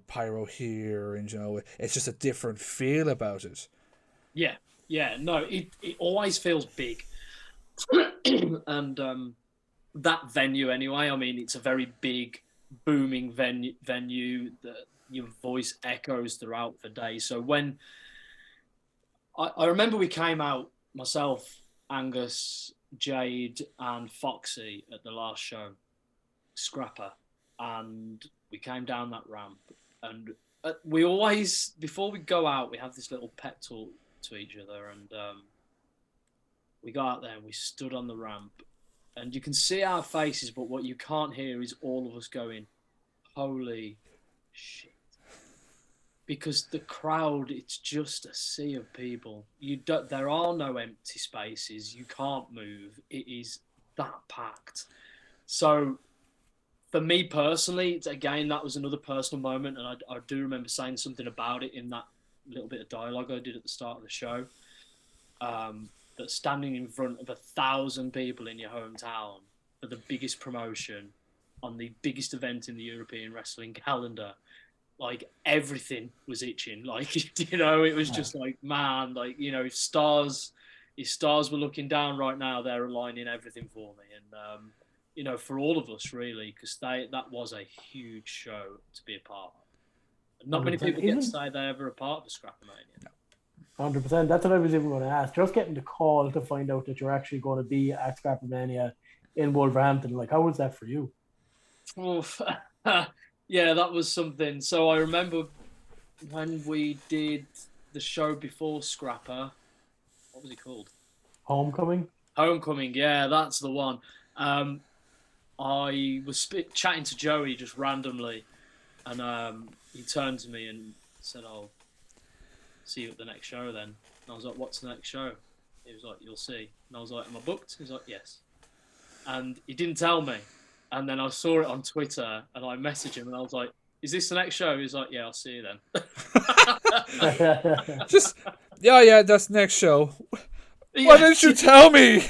pyro here, and it's just a different feel about it. Yeah, no, it always feels big. And that venue anyway, I mean, it's a very big, booming venue that your voice echoes throughout the day. So when I remember we came out, myself, Angus, Jade and Foxy at the last show, Scrapper, and we came down that ramp, and we always, before we go out, we have this little pep talk to each other, and we got out there and we stood on the ramp, and you can see our faces, but what you can't hear is all of us going, holy shit. Because the crowd, it's just a sea of people. There are no empty spaces. You can't move. It is that packed. So for me personally, again, that was another personal moment, and I do remember saying something about it in that little bit of dialogue I did at the start of the show. That standing in front of 1,000 people in your hometown for the biggest promotion on the biggest event in the European wrestling calendar like everything was itching. Like, you know, it was just like, man, like, you know, if stars were looking down right now, they're aligning everything for me. And, you know, for all of us really, because that was a huge show to be a part of. Not many people get to say they're ever a part of a Scrapomania. 100%. That's what I was even going to ask. Just getting the call to find out that you're actually going to be at Scrapomania in Wolverhampton, like, how was that for you? Oof. Yeah, that was something. So I remember when we did the show before Scrapper, what was it called? Homecoming, yeah, that's the one. I was chatting to Joey just randomly, and he turned to me and said, "I'll see you at the next show then." And I was like, "What's the next show?" He was like, "You'll see." And I was like, "Am I booked?" He was like, "Yes." And he didn't tell me. And then I saw it on Twitter, and I messaged him, and I was like, "Is this the next show?" He was like, "Yeah, I'll see you then." Just, yeah, that's next show. Why didn't you tell me?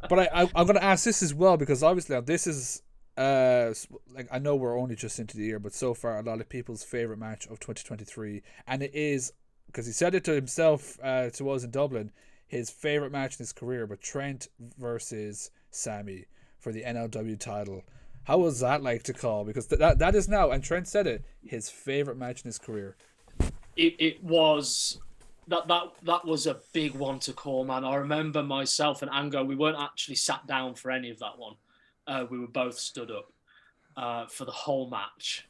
But I'm going to ask this as well, because obviously this is, like, I know we're only just into the year, but so far a lot of people's favourite match of 2023, and it is, because he said it to himself to us in Dublin, his favourite match in his career, but Trent versus Sammy for the NLW title. How was that like to call? Because that is now, and Trent said it, his favourite match in his career. It was that was a big one to call, man. I remember myself and Ango, we weren't actually sat down for any of that one. We were both stood up for the whole match,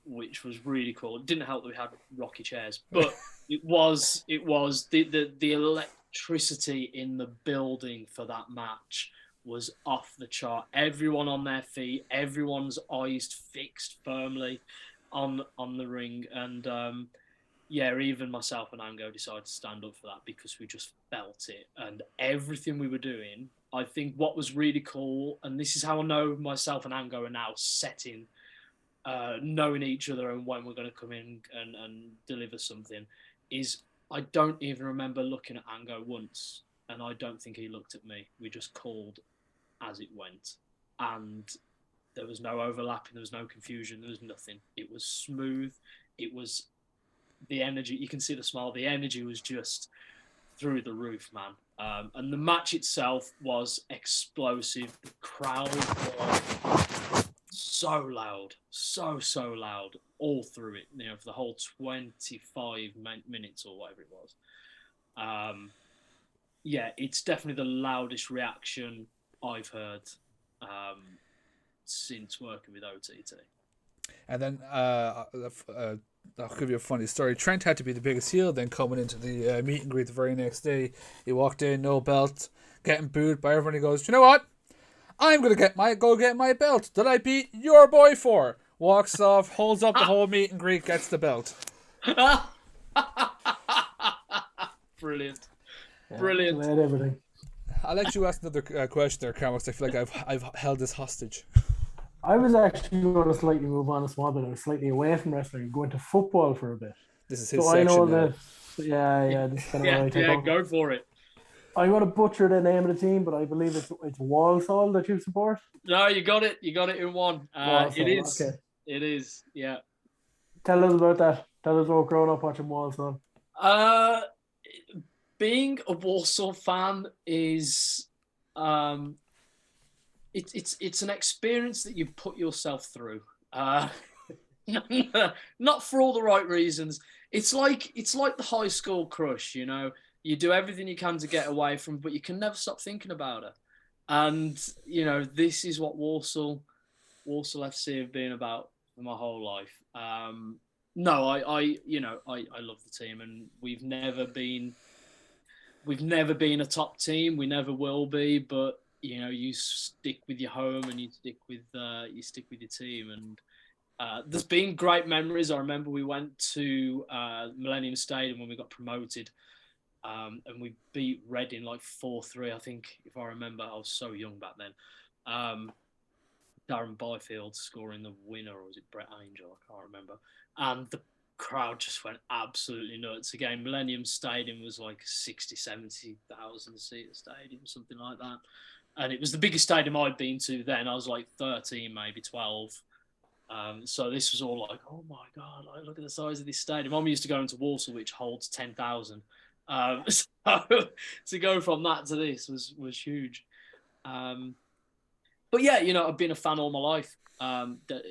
which was really cool. It didn't help that we had rocky chairs, but it was the electricity in the building for that match was off the chart. Everyone on their feet, everyone's eyes fixed firmly on the ring, and yeah, even myself and Ango decided to stand up for that because we just felt it. And everything we were doing, I think what was really cool, and this is how I know myself and Ango are now setting, knowing each other and when we're going to come in and deliver something, is I don't even remember looking at Ango once, and I don't think he looked at me. We just called as it went. And there was no overlapping, there was no confusion, there was nothing. It was smooth. It was the energy, you can see the smile, the energy was just through the roof, man. And the match itself was explosive. The crowd was so loud, so loud all through it, you know, for the whole 25 minutes or whatever it was. Yeah, it's definitely the loudest reaction I've heard since working with OTT. And then I'll give you a funny story. Trent had to be the biggest heel then coming into the meet and greet the very next day. He walked in, no belt, getting booed by everyone. He goes, "You know what? I'm going to go get my belt that I beat your boy for." Walks off, holds up the whole meet and greet, gets the belt. Brilliant. Yeah, Brilliant. Everything. I'll let you ask another question there, Carmo, because I feel like I've held this hostage. I was actually going to slightly move on a small bit. I was slightly away from wrestling and going to football for a bit. This is his section. I know that. Yeah. This is kind of what I take on. Go for it. I'm going to butcher the name of the team, but I believe it's Walsall that you support. No, you got it. You got it in one. It is. Okay. It is. Yeah. Tell us about that. Tell us about growing up watching Walsall. Being a Walsall fan is it's an experience that you put yourself through. Not for all the right reasons. It's like the high school crush, you know. You do everything you can to get away from, but you can never stop thinking about her. And you know, this is what Walsall FC have been about for my whole life. No, I love the team, and we've never been a top team. We never will be, but you know, you stick with your home and you stick with your team. And there's been great memories. I remember we went to Millennium Stadium when we got promoted, and we beat Reading like 4-3. I think, if I remember, I was so young back then. Darren Byfield scoring the winner, or was it Brett Angel? I can't remember. And the crowd just went absolutely nuts. Again, Millennium Stadium was like 60, 70,000 seat stadium, something like that. And it was the biggest stadium I'd been to then. I was like 13, maybe 12. So this was all like, oh my God, like, look at the size of this stadium. I'm used to going to Walsall, which holds 10,000. So to go from that to this was huge. But yeah, I've been a fan all my life. That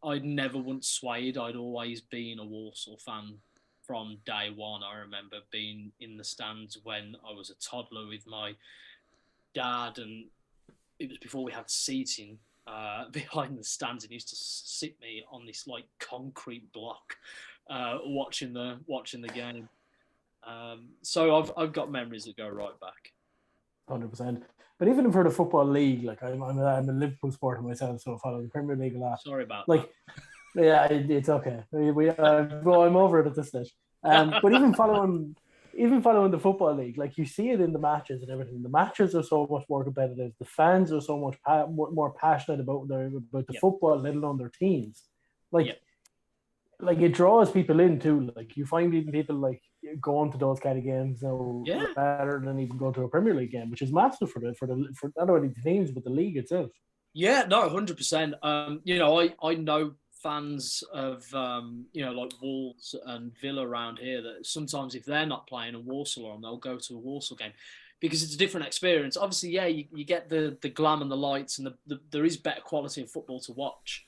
I'd never once swayed. I'd always been a Walsall fan from day one. I remember being in the stands when I was a toddler with my dad, and it was before we had seating behind the stands, and he used to sit me on this like concrete block, watching the game. So I've got memories that go right back. 100%. But even for the football league, like I'm a Liverpool supporter myself, so I follow the Premier League a lot. Sorry about that. Yeah, it's okay. I'm over it at this stage. But even following the football league, like you see it in the matches and everything. The matches are so much more competitive. The fans are so much more passionate about the football, let alone their teams. Like it draws people in too. Like you find even people like going to those kind of games now rather than even going to a Premier League game, which is massive for not only the teams but the league itself. Yeah, no, 100%. I know fans of like Wolves and Villa around here that sometimes if they're not playing and Walsall on, they'll go to a Walsall game because it's a different experience. Obviously, you get the glam and the lights, and there is better quality of football to watch.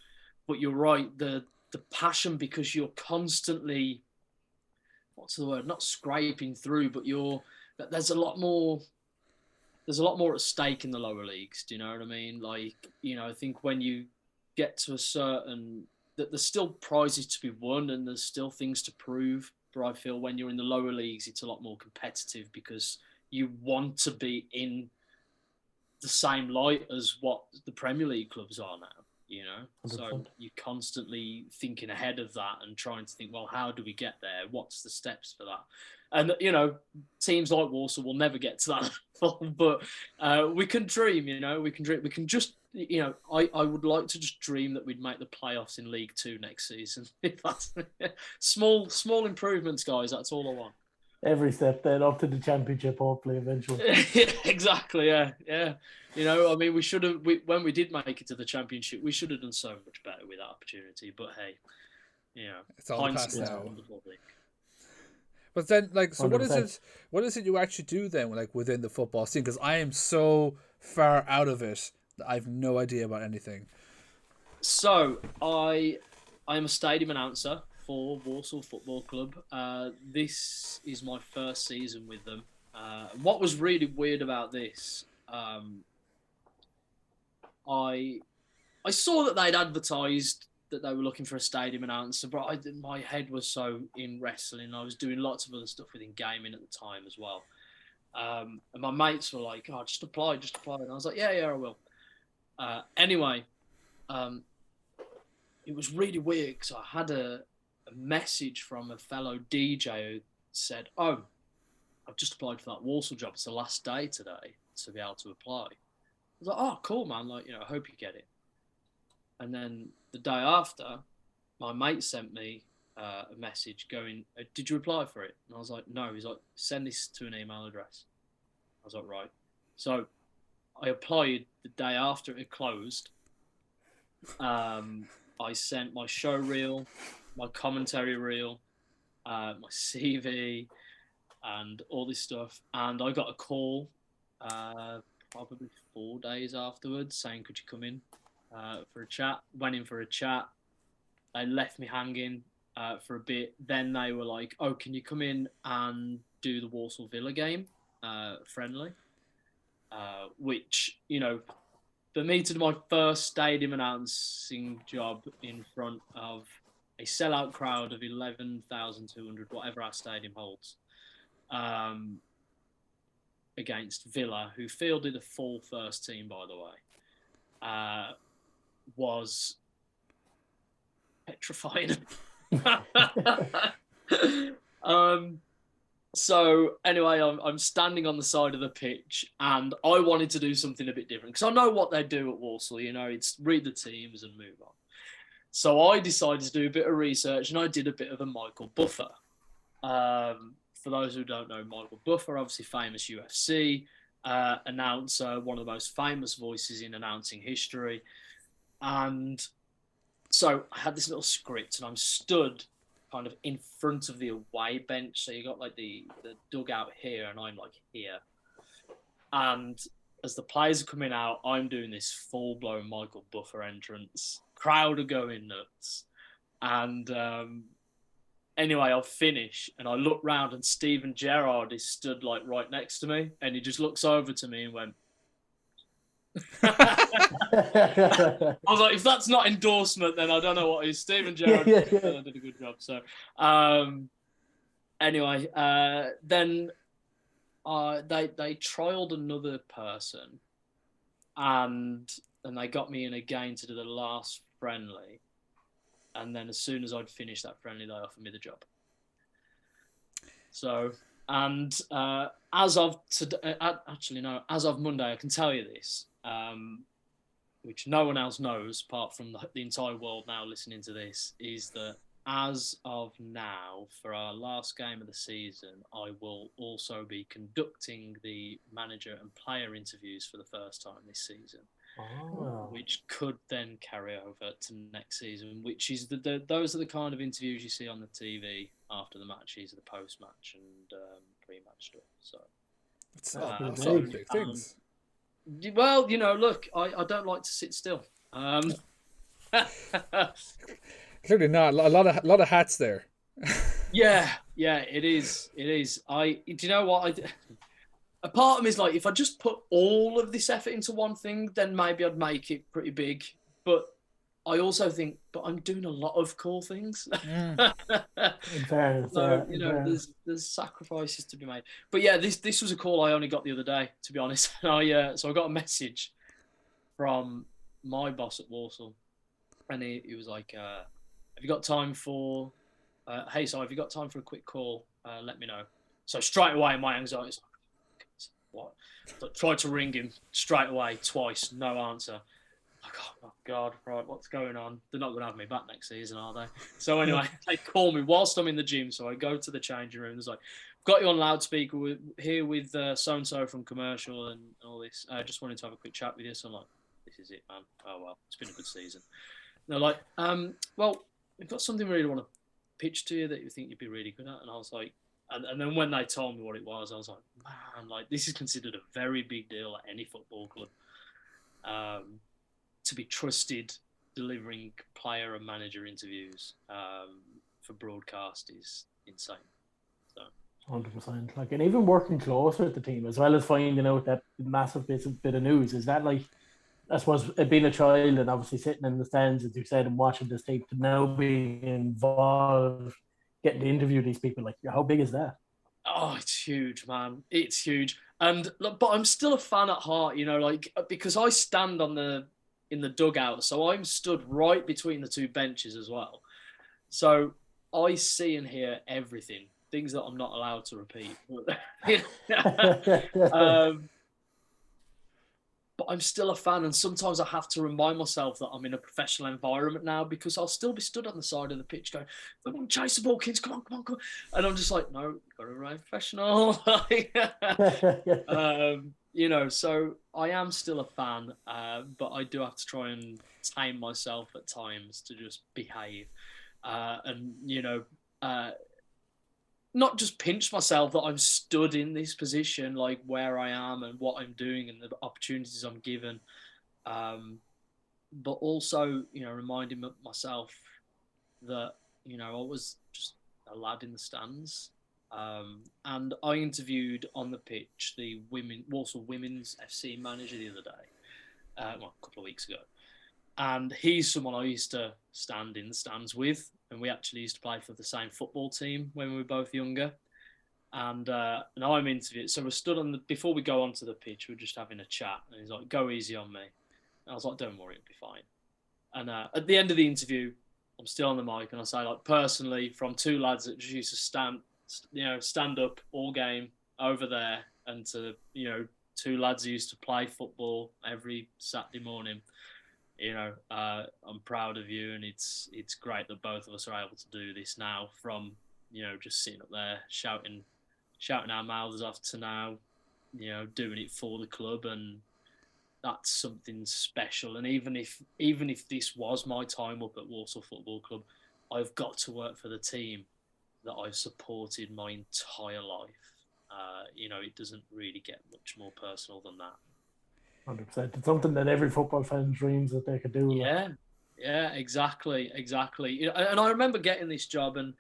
But you're right, the passion, because you're constantly, what's the word? Not scraping through, but there's a lot more at stake in the lower leagues. Do you know what I mean? Like, I think when you get to a certain, that there's still prizes to be won and there's still things to prove. But I feel when you're in the lower leagues, it's a lot more competitive because you want to be in the same light as what the Premier League clubs are now. 100%. So you're constantly thinking ahead of that and trying to think, well, how do we get there? What's the steps for that? And, teams like Walsall will never get to that level, but we can dream, we can dream. We can just, I would like to just dream that we'd make the playoffs in League Two next season. If that's small improvements, guys. That's all I want. Every step then up to the championship, hopefully, eventually. Exactly, yeah. I mean, we should have, when we did make it to the championship, we should have done so much better with that opportunity. But hey, it's all the past now. Wonderful thing. But then, like, so 100%. what is it you actually do then, like, within the football scene? Because I am so far out of it that I have no idea about anything. So, I am a stadium announcer for Walsall Football Club. This is my first season with them. What was really weird about this, I saw that they'd advertised that they were looking for a stadium announcer, but my head was so in wrestling. I was doing lots of other stuff within gaming at the time as well. And my mates were like, "Oh, just apply." And I was like, "Yeah, I will." Anyway, it was really weird because I had a message from a fellow DJ who said, "Oh, I've just applied for that Walsall job. It's the last day today to be able to apply." I was like, "Oh, cool, man. Like, I hope you get it." And then the day after, my mate sent me a message going, "Did you apply for it?" And I was like, "No." He's like, "Send this to an email address." I was like, "Right." So I applied the day after it had closed. I sent my show reel, my commentary reel, my CV, and all this stuff. And I got a call probably 4 days afterwards saying, "Could you come in for a chat?" Went in for a chat. They left me hanging for a bit. Then they were like, "Oh, can you come in and do the Walsall Villa game friendly?" Which, for me to do my first stadium announcing job in front of a sellout crowd of 11,200, whatever our stadium holds, against Villa, who fielded a full first team, by the way, was petrifying. So anyway, I'm standing on the side of the pitch, and I wanted to do something a bit different because I know what they do at Walsall. It's read the teams and move on. So I decided to do a bit of research, and I did a bit of a Michael Buffer. For those who don't know, Michael Buffer, obviously famous UFC announcer, one of the most famous voices in announcing history, and So I had this little script, and I'm stood kind of in front of the away bench. So you got like the dugout here, and I'm like here. And as the players are coming out, I'm doing this full-blown Michael Buffer entrance. Crowd are going nuts. And anyway, I'll finish, and I look round, and Steven Gerrard is stood like right next to me, and he just looks over to me and went, I was like, if that's not endorsement, then I don't know what is. Steven Gerrard did a good job. So, anyway, then they trialed another person, and they got me in again to do the last friendly, and then as soon as I'd finished that friendly, they offered me the job. So, and as of today, actually no, as of Monday, I can tell you this. Which no one else knows apart from the entire world now listening to this, is that as of now, for our last game of the season, I will also be conducting the manager and player interviews for the first time this season, which could then carry over to next season, which is those are the kind of interviews you see on the TV after the matches, the post-match and pre-match stuff. So it's all big things. Well, look, I don't like to sit still. Clearly not. A lot of hats there. Yeah, it is. Do you know what? A part of me is like, if I just put all of this effort into one thing, then maybe I'd make it pretty big. But I also think, but I'm doing a lot of cool things. In fairness, so, there's sacrifices to be made. But yeah, this was a call I only got the other day, to be honest. So I got a message from my boss at Walsall, and he was like, "Have you got time for? Hey, so have you got time for a quick call? Let me know." So straight away, my anxiety is like, what? So I tried to ring him straight away twice, no answer. Like, oh God, right, what's going on? They're not going to have me back next season, are they? So anyway, they call me whilst I'm in the gym. So I go to the changing room. There's like, got you on loudspeaker here with so-and-so from commercial and all this. I just wanted to have a quick chat with you. So I'm like, this is it, man. Oh, well, it's been a good season. And they're like, well, we've got something we really want to pitch to you that you think you'd be really good at. And I was like, and then when they told me what it was, I was like, man, like this is considered a very big deal at any football club. To be trusted delivering player and manager interviews for broadcast is insane. So 100%. Like, and even working closer with the team as well as finding out that massive bit of news, is that like, I suppose, being a child and obviously sitting in the stands, as you said, and watching this tape, to now being involved, getting to interview these people, like, how big is that? Oh, it's huge, man. It's huge. And look, but I'm still a fan at heart, like, because I stand in the dugout, so I'm stood right between the two benches as well. So I see and hear everything, things that I'm not allowed to repeat. But I'm still a fan, and sometimes I have to remind myself that I'm in a professional environment now, because I'll still be stood on the side of the pitch going, "Come on, chase the ball, kids, come on. And I'm just like, no, you've got to remain professional. So I am still a fan, but I do have to try and tame myself at times to just behave. Not just pinch myself that I'm stood in this position, like where I am and what I'm doing and the opportunities I'm given. But also, reminding myself that, I was just a lad in the stands. And I interviewed on the pitch the Walsall Women's FC manager the other day, a couple of weeks ago. And he's someone I used to stand in the stands with. And we actually used to play for the same football team when we were both younger. And I'm interviewed. So we're stood before we go onto the pitch, we're just having a chat. And he's like, go easy on me. And I was like, don't worry, it'll be fine. And at the end of the interview, I'm still on the mic. And I say, like, personally, from two lads that just used to stand up all game over there, and to, two lads who used to play football every Saturday morning, I'm proud of you, and it's great that both of us are able to do this now, from, just sitting up there shouting our mouths off to now, doing it for the club. And that's something special. And even if this was my time up at Walsall Football Club, I've got to work for the team that I've supported my entire life. It doesn't really get much more personal than that. 100%. It's something that every football fan dreams that they could do. Yeah, exactly. And I remember getting this job, and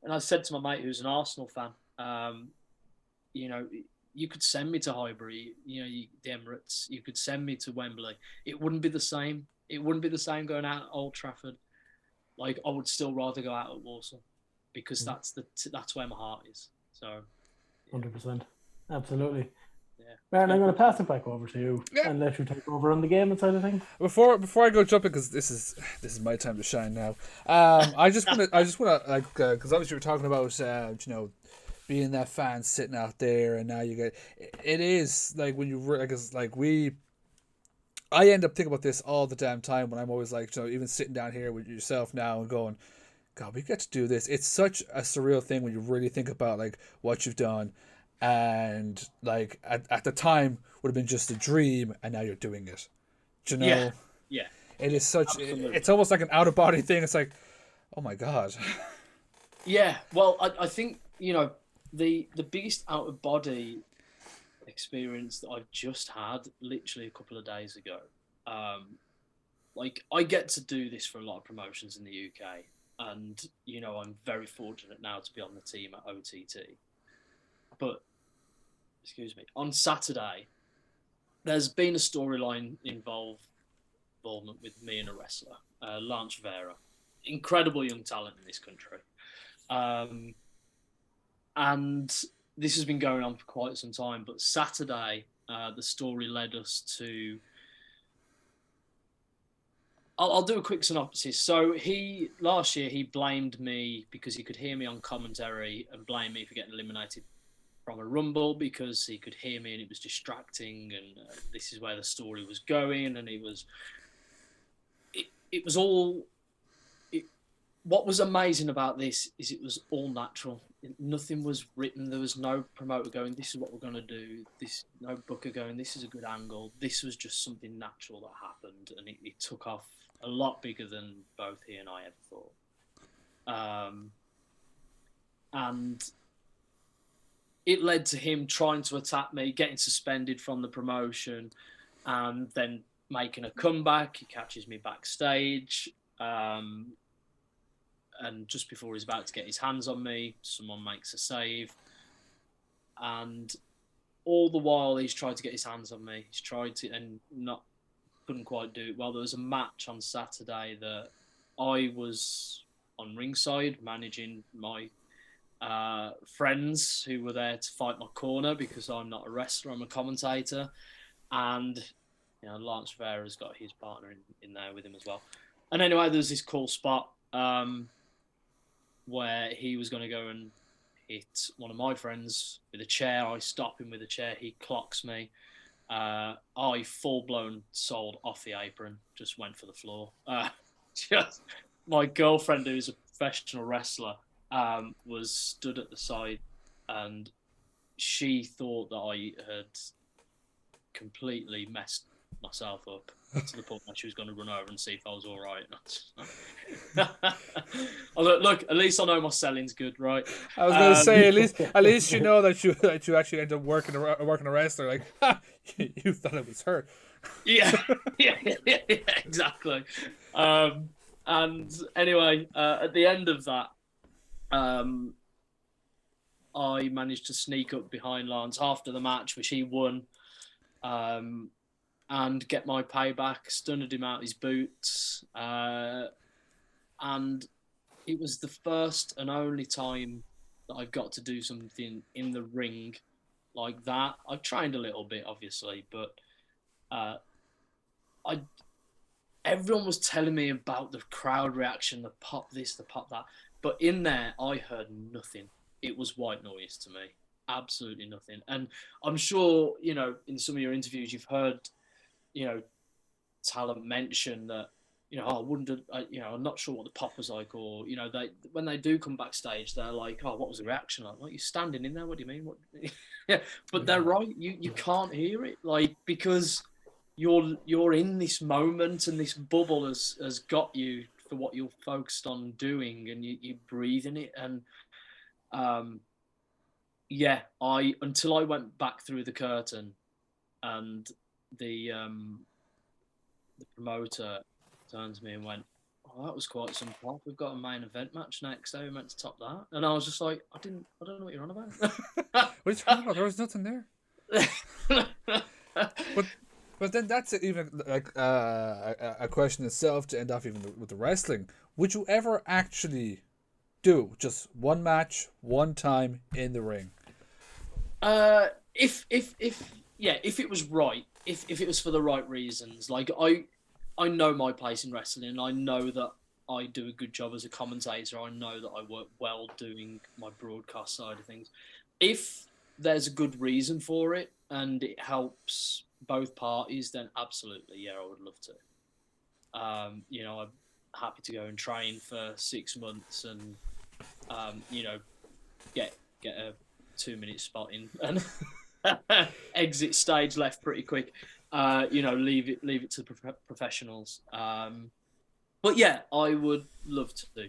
I said to my mate who's an Arsenal fan, you could send me to Highbury, the Emirates. You could send me to Wembley. It wouldn't be the same. It wouldn't be the same going out at Old Trafford. Like, I would still rather go out at Walsall because that's where my heart is. So, 100%, absolutely. Yeah. Baron, I'm going to pass it back over to you and let you take over on the gaming side of things. Before I go jumping, because this is my time to shine now. I just want to because obviously we're talking about being that fan sitting out there, and now you get it is like when you I end up thinking about this all the damn time when I'm always like, even sitting down here with yourself now and going, God, we get to do this. It's such a surreal thing when you really think about like what you've done, and like at the time would have been just a dream, and now you're doing it. Do you know? Yeah. It is such. It's almost like an out of body thing. It's like, oh my God. Yeah. Well, I think the biggest out of body experience that I've just had literally a couple of days ago. Like, I get to do this for a lot of promotions in the UK, and I'm very fortunate now to be on the team at OTT. But on Saturday, there's been a storyline involvement with me and a wrestler, Lance Vera, incredible young talent in this country, and this has been going on for quite some time. But Saturday, the story led us to. I'll do a quick synopsis. So last year he blamed me because he could hear me on commentary and blamed me for getting eliminated from a Rumble because he could hear me and it was distracting, and this is where the story was going, and it was all. What was amazing about this is it was all natural. Nothing was written. There was no promoter going, this is what we're going to do. No booker going, this is a good angle. This was just something natural that happened, and it took off a lot bigger than both he and I ever thought. And it led to him trying to attack me, getting suspended from the promotion, and then making a comeback. He catches me backstage. And just before he's about to get his hands on me, someone makes a save. And all the while he's tried to get his hands on me. He's tried to, and couldn't quite do it. Well, there was a match on Saturday that I was on ringside managing my friends who were there to fight my corner because I'm not a wrestler, I'm a commentator. And Lance Rivera's got his partner in there with him as well. And anyway, there's this cool spot where he was going to go and hit one of my friends with a chair. I stop him with a chair. He clocks me. I full-blown sold off the apron, just went for the floor. My girlfriend, who's a professional wrestler, was stood at the side, and she thought that I had completely messed myself up to the point where she was going to run over and see if I was all right. Look, at least I know my selling's good, right? I was going to say, at least you know that you actually end up working a wrestler. Like, you thought it was her. Yeah, exactly. And anyway, at the end of that, I managed to sneak up behind Lance after the match, which he won. And get my payback, stunned him out his boots. And it was the first and only time that I got to do something in the ring like that. I've trained a little bit, obviously, but everyone was telling me about the crowd reaction, the pop this, the pop that. But in there, I heard nothing. It was white noise to me. Absolutely nothing. And I'm sure, in some of your interviews, you've heard talent mention that, I wondered, I'm not sure what the pop was like, or, when they do come backstage, they're like, oh, what was the reaction like? Like, you're standing in there, what do you mean? What? Yeah, but they're right. You can't hear it, like, because you're in this moment, and this bubble has got you for what you're focused on doing, and you breathe in it. And until I went back through the curtain, and the promoter turned to me and went, "Oh, that was quite some pop. We've got a main event match next day. We're meant to top that." And I was just like, I don't know what you're on about. What are you talking about? There was nothing there. But then that's even like a question itself to end off even with the wrestling. Would you ever actually do just one match, one time in the ring? If it was right, if it was for the right reasons, like I know my place in wrestling, and I know that I do a good job as a commentator. I know that I work well doing my broadcast side of things. If there's a good reason for it and it helps both parties, then absolutely, yeah, I would love to. I'm happy to go and train for 6 months and get a 2-minute spot in and exit stage left pretty quick. Leave it to professionals. But yeah, I would love to do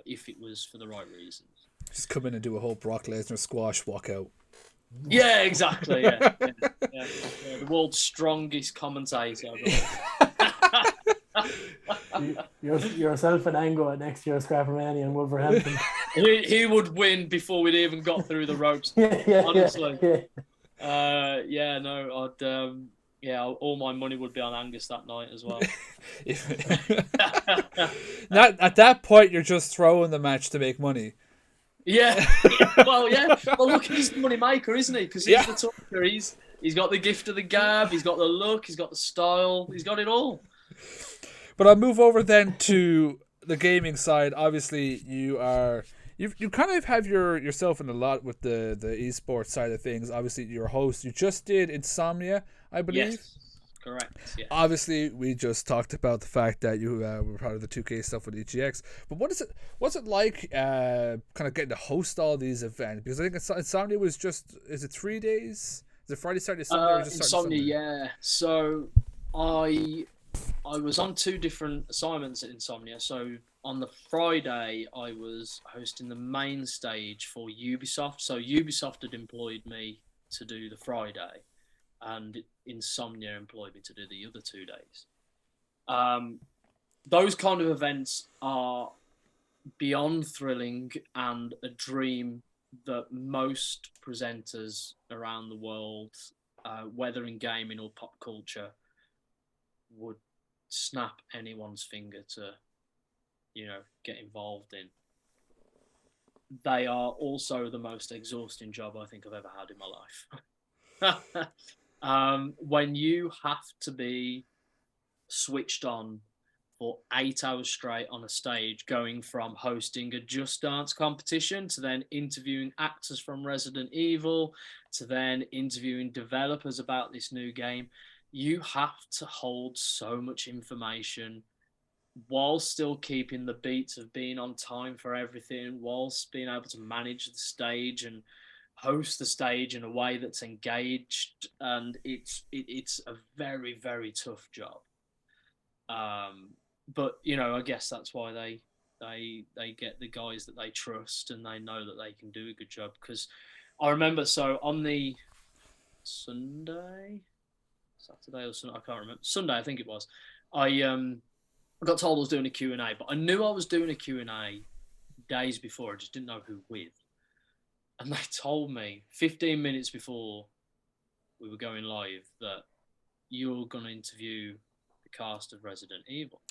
if it was for the right reasons. Just come in and do a whole Brock Lesnar squash, walk out. Yeah, exactly. Yeah. The world's strongest commentator. Yourself and Ango at next year's Scrappermania in Wolverhampton. He would win before we'd even got through the ropes. Honestly. All my money would be on Angus that night as well. Not at that point, you're just throwing the match to make money. Yeah. Well, look, he's the money maker, isn't he? Because he's the talker. He's got the gift of the gab. He's got the look. He's got the style. He's got it all. But I'll move over then to the gaming side. Obviously, you kind of have yourself in a lot with the esports side of things. Obviously, you're a host. You just did Insomnia, I believe. Yes, correct. Yeah. Obviously, we just talked about the fact that you were part of the 2K stuff with EGX. But what's it like kind of getting to host all these events? Because I think Insomnia was is it 3 days? Is it Friday, Saturday, Sunday, or just Insomnia, Sunday? yeah. So I was on 2 different assignments at Insomnia. So on the Friday, I was hosting the main stage for Ubisoft. So Ubisoft had employed me to do the Friday, and Insomnia employed me to do the other 2 days. Those kind of events are beyond thrilling and a dream that most presenters around the world, whether in gaming or pop culture, would snap anyone's finger to, get involved in. They are also the most exhausting job I think I've ever had in my life. When you have to be switched on for 8 hours straight on a stage, going from hosting a Just Dance competition to then interviewing actors from Resident Evil to then interviewing developers about this new game, you have to hold so much information while still keeping the beats of being on time for everything, whilst being able to manage the stage and host the stage in a way that's engaged. And it's a very, very tough job. But I guess that's why they get the guys that they trust, and they know that they can do a good job. Because I remember, so on the Saturday or Sunday, I can't remember. Sunday, I think it was. I got told I was doing a Q&A, but I knew I was doing a Q&A days before. I just didn't know who with. And they told me 15 minutes before we were going live that you're going to interview the cast of Resident Evil.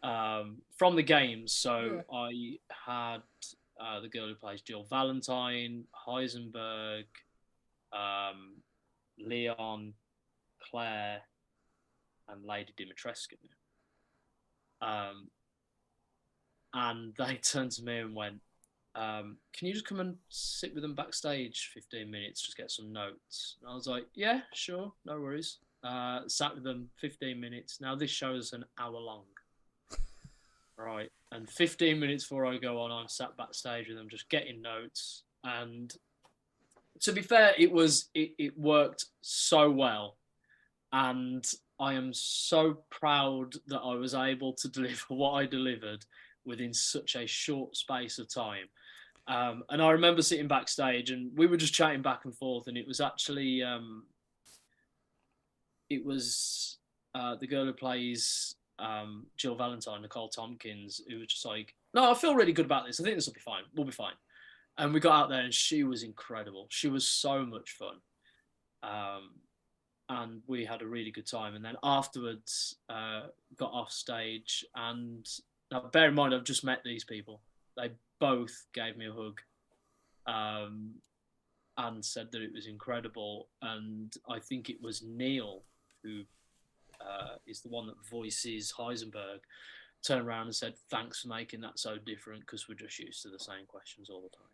From the games. So yeah. I had the girl who plays Jill Valentine, Heisenberg, Leon, Claire, and Lady Dimitrescu. And they turned to me and went, can you just come and sit with them backstage 15 minutes, just get some notes? And I was like, yeah, sure, no worries. Sat with them 15 minutes. Now this show's an hour long. Right. And 15 minutes before I go on, I'm sat backstage with them just getting notes. And to be fair, it worked so well and I am so proud that I was able to deliver what I delivered within such a short space of time. And I remember sitting backstage, and we were just chatting back and forth, and it was actually the girl who plays Jill Valentine, Nicole Tompkins, who was just like, "No, I feel really good about this. I think this will be fine. We'll be fine." And we got out there, and she was incredible. She was so much fun. And we had a really good time. And then afterwards, got off stage. And now, bear in mind, I've just met these people. They both gave me a hug and said that it was incredible. And I think it was Neil, who is the one that voices Heisenberg, turned around and said, "Thanks for making that so different, because we're just used to the same questions all the time."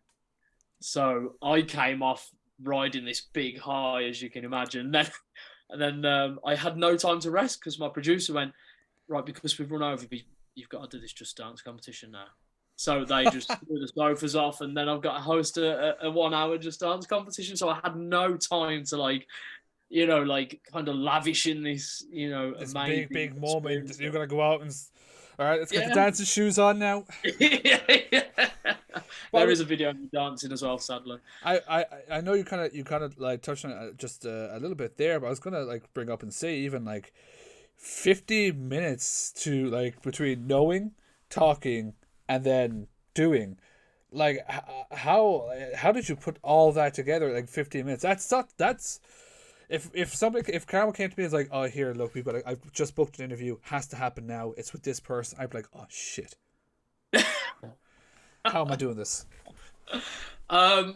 So I came off riding this big high, as you can imagine. And then I had no time to rest, because my producer went, "Right, because we've run over, you've got to do this Just Dance competition now." So they just threw the sofas off, and then I've got to host a 1 hour Just Dance competition. So I had no time to kind of lavish in this, this amazing big experience. moment. You're gonna go out and all right, let's get the dancing shoes on now. Yeah. There is a video of me dancing as well, sadly. I know you kind of like touched on it just a little bit there, but I was gonna like bring up and say even like 50 minutes to like between knowing, talking, and then doing. Like how did you put all that together? Like 15 minutes. That's if Carmo came to me and was like, "Oh, here, look, I've just booked an interview, has to happen now. It's with this person." I'd be like, "Oh shit, how am I doing this?" I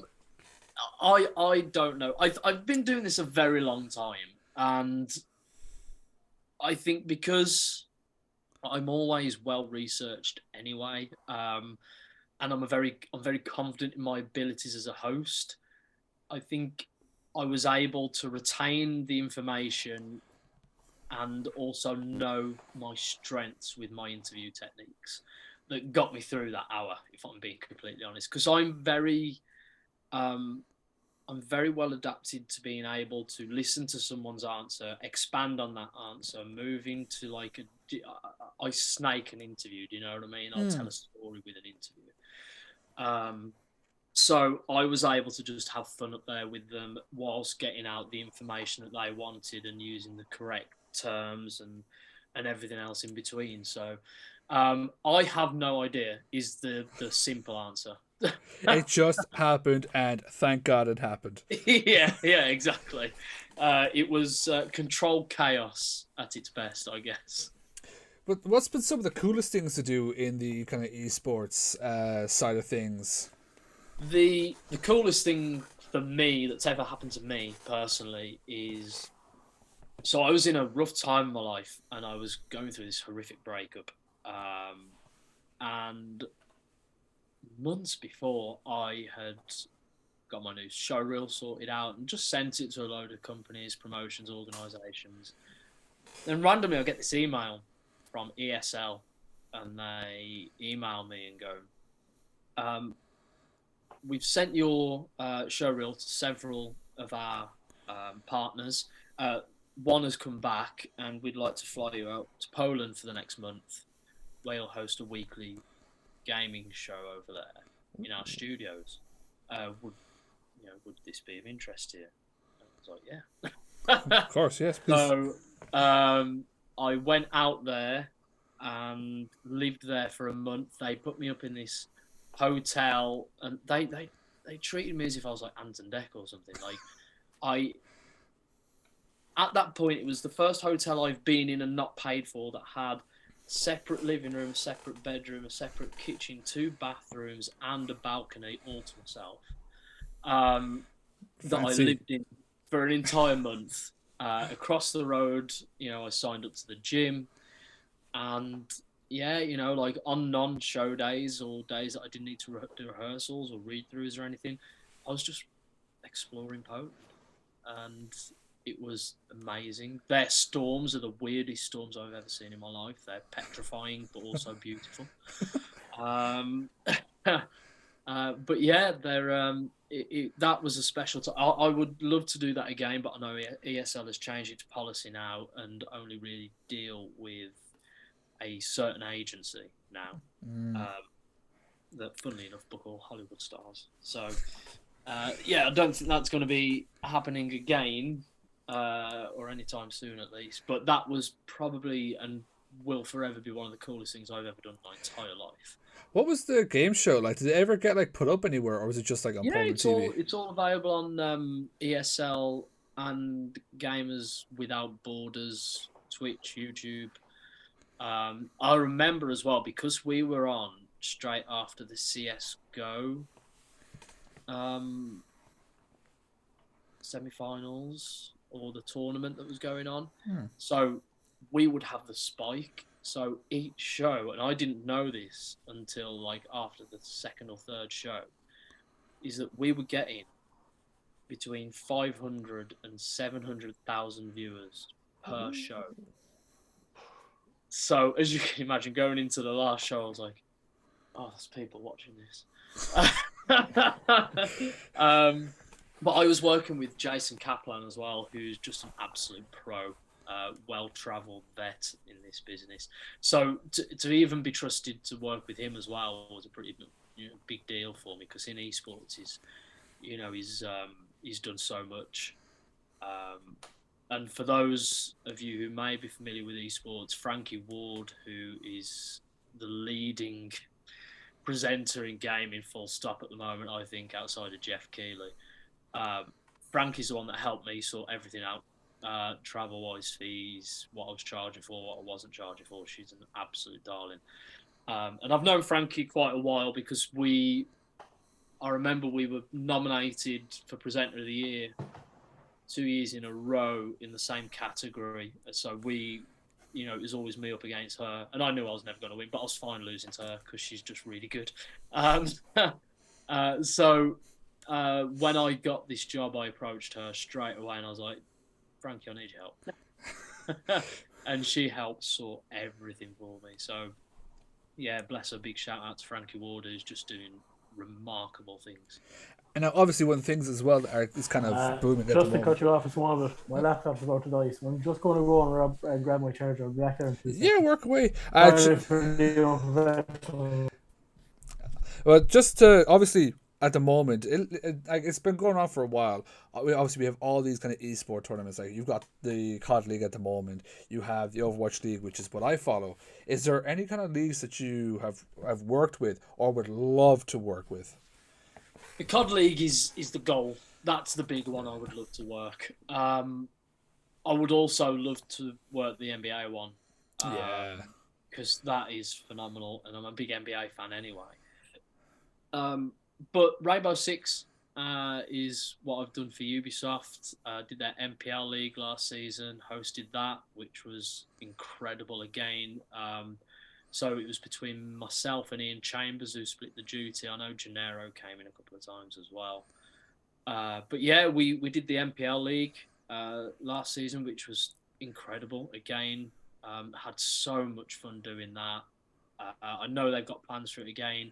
don't know. I've been doing this a very long time, and I think because I'm always well researched anyway, and I'm very confident in my abilities as a host. I think I was able to retain the information and also know my strengths with my interview techniques that got me through that hour, if I'm being completely honest. Because I'm very well adapted to being able to listen to someone's answer, expand on that answer, move into I snake an interview, do you know what I mean? I'll tell a story with an interview. So I was able to just have fun up there with them whilst getting out the information that they wanted and using the correct terms and everything else in between. So I have no idea is the simple answer. It just happened, and thank God it happened. yeah, exactly. It was controlled chaos at its best, I guess. But what's been some of the coolest things to do in the kind of esports side of things? The coolest thing for me that's ever happened to me personally is, so I was in a rough time in my life, and I was going through this horrific breakup. And months before, I had got my new show reel sorted out and just sent it to a load of companies, promotions, organisations. Then randomly I get this email from ESL, and they email me and go, "We've sent your show reel to several of our partners. One has come back, and we'd like to fly you out to Poland for the next month, where you'll host a weekly gaming show over there in our studios. Would this be of interest to you?" And I was like, "Yeah." Of course, yes. Please. So I went out there and lived there for a month. They put me up in this hotel, and they treated me as if I was like Anton Deck or something. Like at that point, it was the first hotel I've been in and not paid for that had separate living room, separate bedroom, a separate kitchen, 2 bathrooms, and a balcony all to myself. That I lived in for an entire month. Across the road, I signed up to the gym, and like on non-show days or days that I didn't need to do rehearsals or read-throughs or anything, I was just exploring Poland, and it was amazing. Their storms are the weirdest storms I've ever seen in my life. They're petrifying, but also beautiful. But yeah, that was a special time. I would love to do that again, but I know ESL has changed its policy now and only really deal with a certain agency now. That, funnily enough, book all Hollywood stars. So, I don't think that's going to be happening again, or anytime soon at least. But that was probably and will forever be one of the coolest things I've ever done in my entire life. What was the game show like? Did it ever get like put up anywhere, or was it just like on public TV? It's all available on ESL and Gamers Without Borders, Twitch, YouTube. I remember as well, because we were on straight after the CS:GO semi-finals or the tournament that was going on. So we would have the spike. So each show, and I didn't know this until like after the second or third show, is that we were getting between 500 and 700,000 viewers per show. So as you can imagine, going into the last show, I was like, oh, there's people watching this. But I was working with Jason Kaplan as well, who's just an absolute pro, well-travelled vet in this business. So to even be trusted to work with him as well was a pretty big deal for me, because in esports, he's done so much. And for those of you who may be familiar with esports, Frankie Ward, who is the leading presenter in gaming full stop at the moment, I think, outside of Jeff Keighley. Frankie's the one that helped me sort everything out, travel-wise, fees, what I was charging for, what I wasn't charging for. She's an absolute darling. And I've known Frankie quite a while, because I remember we were nominated for Presenter of the Year 2 years in a row in the same category. So it was always me up against her. And I knew I was never going to win, but I was fine losing to her because she's just really good. So when I got this job, I approached her straight away and I was like, Frankie, I need your help. And she helped sort everything for me. So, yeah, bless her. Big shout out to Frankie Ward, who's just doing remarkable things. And now, obviously, one of the things as well that is kind of booming at the moment. Just to cut you off, it's one of it. My laptop's about to die, so I'm just going to go and grab my charger. I'll be back there in 2 seconds. Yeah, work away. Well, just to, obviously, at the moment, it's been going on for a while. Obviously, we have all these kind of esport tournaments. Like, you've got the COD League at the moment. You have the Overwatch League, which is what I follow. Is there any kind of leagues that you have worked with or would love to work with? The COD League is the goal. That's the big one I would love to work. I would also love to work the NBA one. Because that is phenomenal, and I'm a big NBA fan anyway. But Rainbow Six is what I've done for Ubisoft. Did their MPL League last season, hosted that, which was incredible again. So it was between myself and Ian Chambers, who split the duty. I know Gennaro came in a couple of times as well. But yeah, we did the MPL League last season, which was incredible. Again, had so much fun doing that. I know they've got plans for it again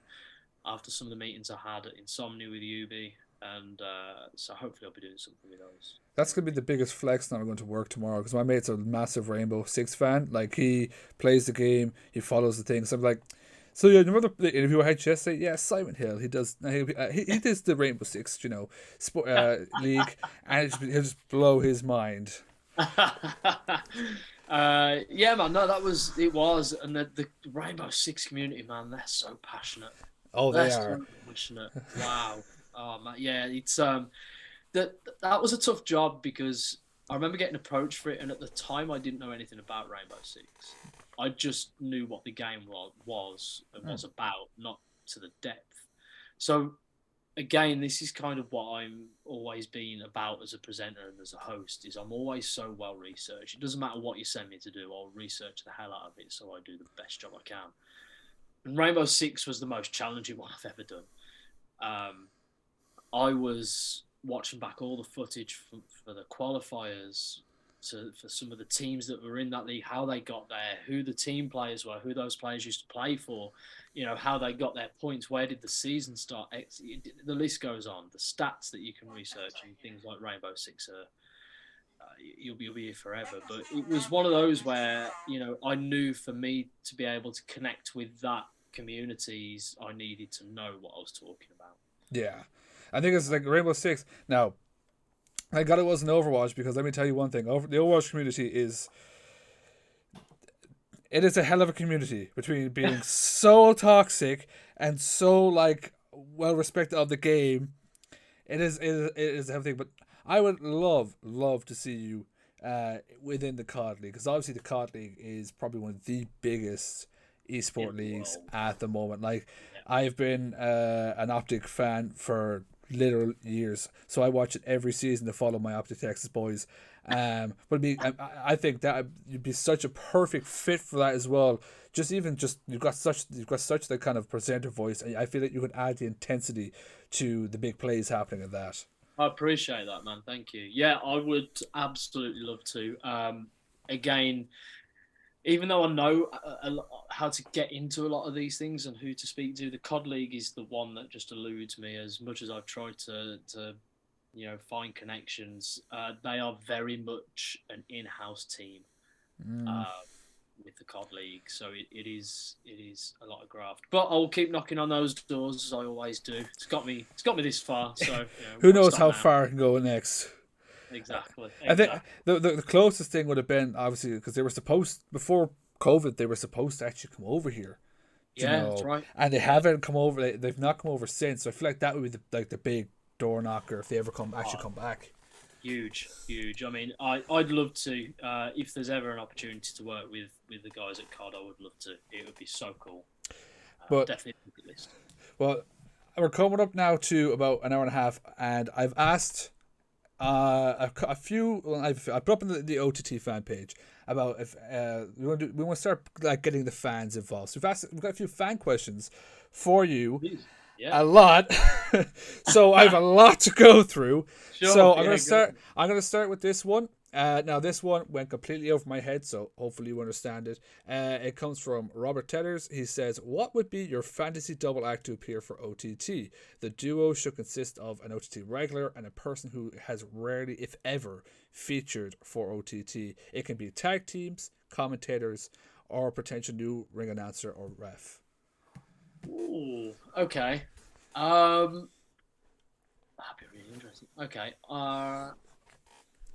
after some of the meetings I had at Insomnia with Ubi. And so hopefully I'll be doing something with those. That's going to be the biggest flex now I'm going to work tomorrow, because my mate's a massive Rainbow Six fan. Like, he plays the game, he follows the thing. So I'm like, so yeah, remember the interview I had yesterday? Yeah, Simon Hill. He does. He does the Rainbow Six, league, and he'll just blow his mind. Yeah, man. No, it was, and the Rainbow Six community, man, they're so passionate. Oh, they are. So passionate. Wow. Oh man, yeah, it's that was a tough job, because I remember getting approached for it, and at the time I didn't know anything about Rainbow Six. I just knew what the game was about, not to the depth. So again, this is kind of what I'm always been about as a presenter and as a host, is I'm always so well researched. It doesn't matter what you send me to do, I'll research the hell out of it so I do the best job I can. And Rainbow Six was the most challenging one I've ever done. I was watching back all the footage for the qualifiers for some of the teams that were in that league, how they got there, who the team players were, who those players used to play for, how they got their points, where did the season start. The list goes on. The stats that you can research and things like Rainbow Six you'll be here forever. But it was one of those where, I knew for me to be able to connect with that communities, I needed to know what I was talking about. Yeah. I think it's like Rainbow Six. Now, I got it wasn't Overwatch because let me tell you one thing. The Overwatch community is a hell of a community between being so toxic and so well respected of the game. It is everything. But I would love to see you within the COD League, because obviously the COD League is probably one of the biggest esport leagues at the moment. I've been an Optic fan for literal years, so I watch it every season to follow my Optic Texas boys. But I think that you'd be such a perfect fit for that as well. You've got such the kind of presenter voice, and I feel that you could add the intensity to the big plays happening at that. I appreciate that, man. Thank you. Yeah, I would absolutely love to. Again, even though I know how to get into a lot of these things and who to speak to, the COD League is the one that just eludes me. As much as I've tried to find connections, they are very much an in-house team with the COD League. So it is a lot of graft. But I'll keep knocking on those doors as I always do. It's got me this far. So who knows how far I can go next. Exactly. I think the closest thing would have been, obviously, because they were supposed, before COVID, they were supposed to actually come over here. That's right. And they haven't come over. They've not come over since. So I feel like that would be the big door knocker if they ever come back. Huge. I mean, I'd love to. If there's ever an opportunity to work with the guys at COD, I would love to. It would be so cool. But definitely a good list. Well, we're coming up now to about an hour and a half, and I've asked a few. I put up in the OTT fan page about if we want to start getting the fans involved. So we've got a few fan questions for you. Yeah. A lot. So I have a lot to go through. Sure, so I'm gonna start with this one. Now this one went completely over my head, so hopefully you understand it. It comes from Robert Tellers. He says, "What would be your fantasy double act to appear for OTT? The duo should consist of an OTT regular and a person who has rarely, if ever, featured for OTT. It can be tag teams, commentators, or a potential new ring announcer or ref." Ooh, okay. That'd be really interesting. Okay.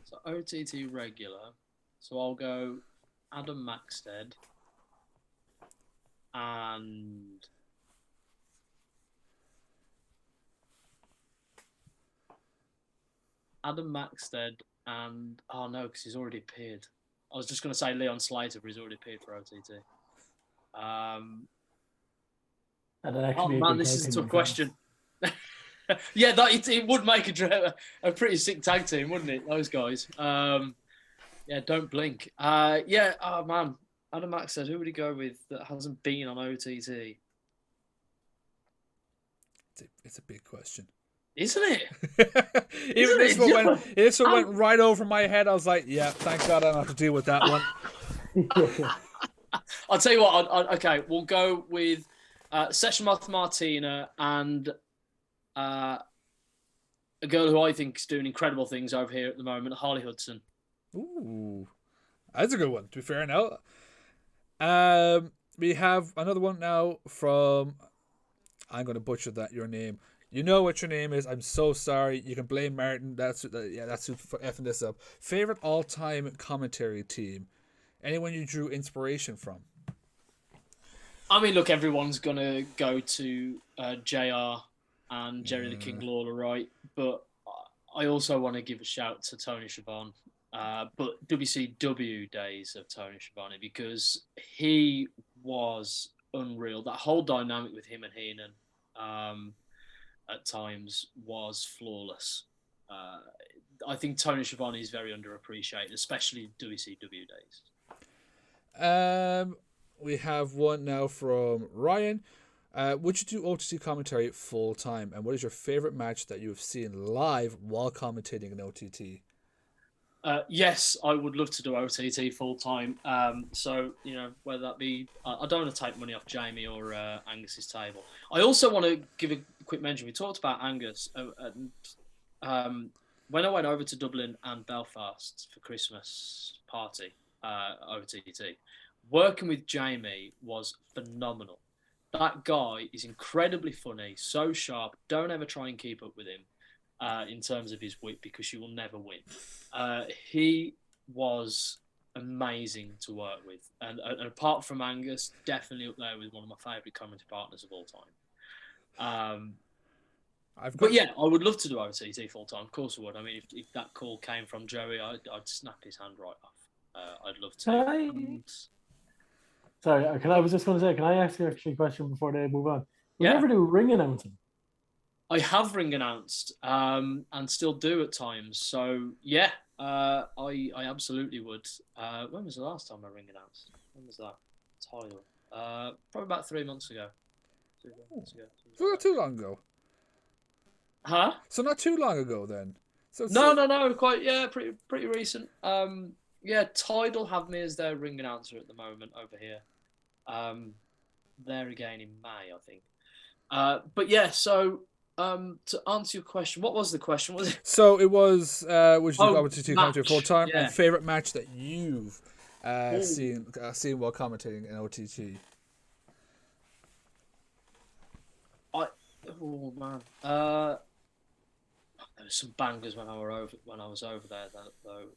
So OTT regular. So I'll go Adam Maxted and oh no, because he's already appeared. I was just going to say Leon Slater, but he's already appeared for OTT. This is a tough question. Yeah, it would make a pretty sick tag team, wouldn't it? Those guys. Yeah, don't blink. Adam Max said, who would he go with that hasn't been on OTT? It's a big question. Isn't it? Even this one went right over my head. I was like, yeah, thank God I don't have to deal with that one. I'll tell you what, okay, we'll go with Session Martina and a girl who I think is doing incredible things over here at the moment, Harley Hudson. Ooh, that's a good one, to be fair now. We have another one now from, I'm going to butcher your name. You know what your name is. I'm so sorry. You can blame Martin. That's who's for effing this up. Favorite all-time commentary team? Anyone you drew inspiration from? I mean, look, everyone's going to go to JR and Jerry the King Lawler, right? But I also want to give a shout to Tony Schiavone. But WCW days of Tony Schiavone, because he was unreal. That whole dynamic with him and Heenan at times was flawless. I think Tony Schiavone is very underappreciated, especially WCW days. We have one now from Ryan. Would you do OTT commentary full time? And what is your favorite match that you have seen live while commentating an OTT? Yes, I would love to do OTT full time. So whether that be, I don't want to take money off Jamie or Angus's table. I also want to give a quick mention. We talked about Angus, and when I went over to Dublin and Belfast for Christmas party, OTT, working with Jamie was phenomenal. That guy is incredibly funny, so sharp. Don't ever try and keep up with him in terms of his wit, because you will never win. He was amazing to work with. And apart from Angus, definitely up there with one of my favourite comedy partners of all time. But yeah, I would love to do OTT full time. Of course I would. I mean, if that call came from Joey, I'd snap his hand right off. I'd love to. Sorry, I was just going to say, can I ask you actually a question before they move on? Would you ever do ring announcing? I have ring announced and still do at times. So yeah, I absolutely would. When was the last time I ring announced? When was that? Title? Probably about 3 months ago. 3 months ago. So not too long ago. Huh? So not too long ago then. So No. Quite pretty recent. Tidal have me as their ring announcer at the moment over here. There again in May, I think. But yeah, so to answer your question, what was the question? Was it? So it was would you go to come to full time yeah. and favorite match that you've seen while commentating in OTT? Oh man, there was some bangers when I was over there though.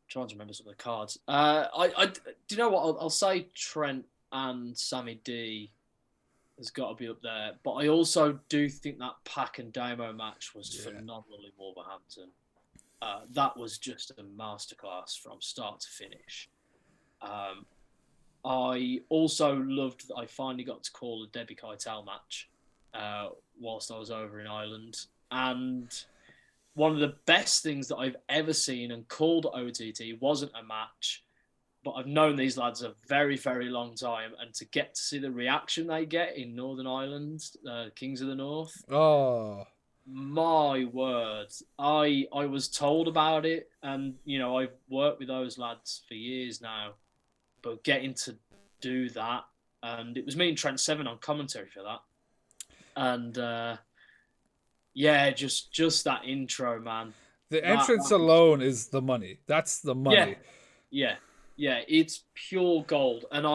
Trying to remember some of the cards. Do you know what? I'll say Trent and Sammy D has got to be up there, but I also do think that Pack and Damo match was phenomenal in Wolverhampton. That was just a masterclass from start to finish. I also loved that I finally got to call a Debbie Keitel match whilst I was over in Ireland, and one of the best things that I've ever seen and called OTT wasn't a match, but I've known these lads a very, very long time, and to get to see the reaction they get in Northern Ireland, Kings of the North. Oh, my word. I was told about it, and, I've worked with those lads for years now, but getting to do that, and it was me and Trent Seven on commentary for that. And, just that intro, man. The entrance alone is the money. That's the money. Yeah. It's pure gold. And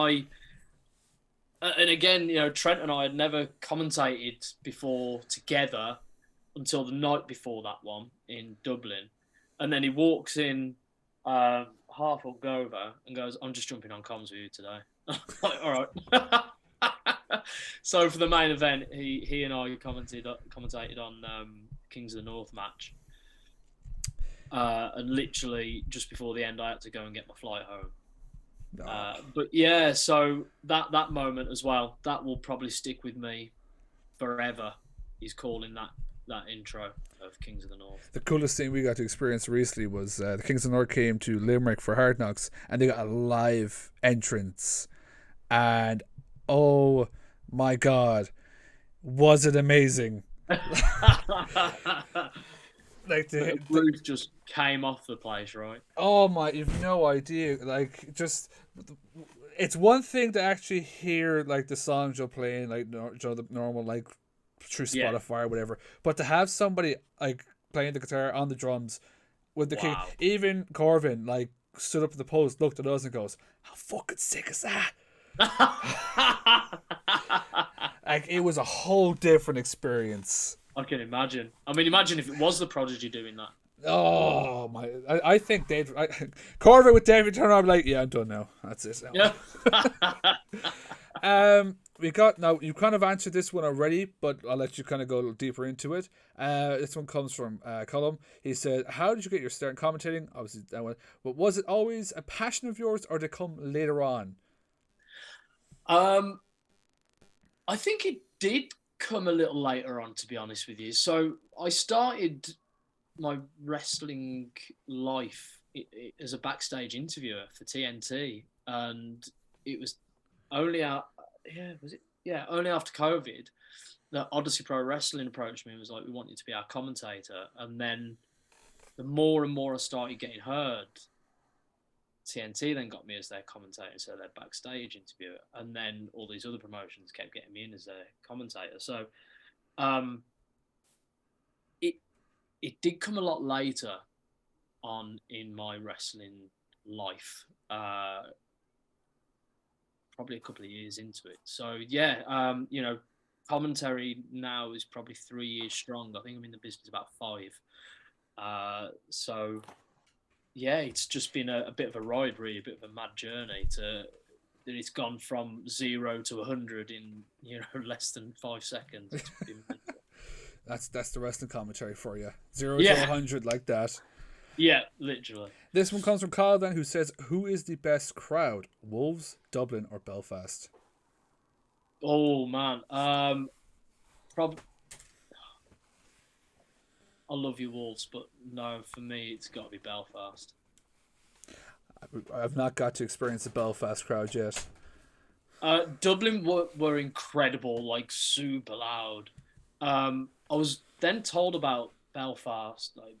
again, Trent and I had never commentated before together until the night before that one in Dublin. And then he walks in half up over and goes, "I'm just jumping on comms with you today." Like, all right. So for the main event, he and I commentated on Kings of the North match, and literally just before the end, I had to go and get my flight home. But yeah, so that moment as well, that will probably stick with me forever. He's calling that intro of Kings of the North. The coolest thing we got to experience recently was the Kings of the North came to Limerick for Hard Knocks, and they got a live entrance, and oh my god, was it amazing! Like the roof just came off the place, right? Oh my, you've no idea. Like, just it's one thing to actually hear like the songs you're playing, like the normal like through Spotify or whatever, but to have somebody like playing the guitar on the drums with the king, even Corvin like stood up at the post, looked at us and goes, "How fucking sick is that?" Like, it was a whole different experience. I can imagine. I mean, imagine if it was the Prodigy doing that. Oh my! I think Corvin with David Turner. I'm like, yeah, I'm done now. That's it. Yeah. We got now. You kind of answered this one already, but I'll let you kind of go a little deeper into it. This one comes from Cullum. He said, "How did you get your start in commentating? Obviously, that one. But was it always a passion of yours, or did it come later on?" I think it did come a little later on, to be honest with you. So I started my wrestling life as a backstage interviewer for TNT, and it was only only after COVID the Odyssey Pro Wrestling approached me and was like, we want you to be our commentator. And then the more and more I started getting heard, TNT then got me as their commentator, so their backstage interviewer. And then all these other promotions kept getting me in as their commentator. So it did come a lot later on in my wrestling life, probably a couple of years into it. So yeah, you know, commentary now is probably 3 years strong. I think I'm in the business about 5. So yeah, it's just been a bit of a ride, really, a bit of a mad journey it's gone from 0 to 100 in, you know, less than 5 seconds. It's been That's the wrestling commentary for you. 0 to 100 like that. Yeah, literally. This one comes from Kyle then, who says, who is the best crowd? Wolves, Dublin, or Belfast? Oh, man. I love you, Wolves, but no, for me, it's got to be Belfast. I've not got to experience the Belfast crowd yet. Dublin were incredible, like super loud. I was then told about Belfast like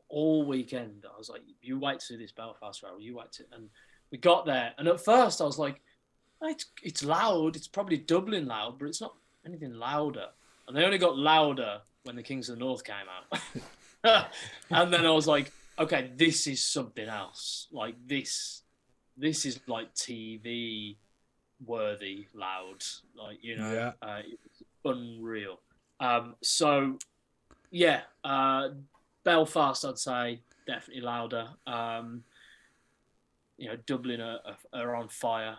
all weekend. I was like, you wait to see this Belfast crowd, you wait to, and we got there. And at first I was like, it's loud. It's probably Dublin loud, but it's not anything louder. And they only got louder when the Kings of the North came out. And then I was like, okay, this is something else. Like this is like TV worthy loud. Like, you know, yeah. It was unreal. So yeah, Belfast, I'd say definitely louder. You know, Dublin are on fire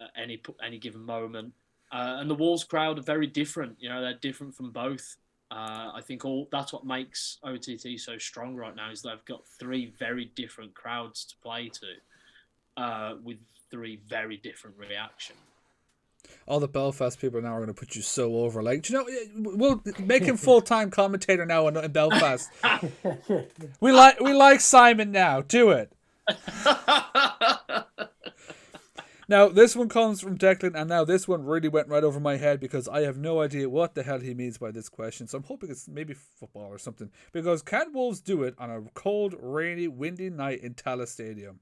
at any given moment. And the Wolves crowd are very different. You know, they're different from both. I think that's what makes OTT so strong right now is they've got 3 very different crowds to play to, with 3 very different reactions. All the Belfast people now are going to put you so over. Like, do you know, we'll make him full-time commentator now in Belfast. we like Simon now. Do it. Now, this one comes from Declan, and now this one really went right over my head because I have no idea what the hell he means by this question. So I'm hoping it's maybe football or something. Because can Wolves do it on a cold, rainy, windy night in Tallaght Stadium?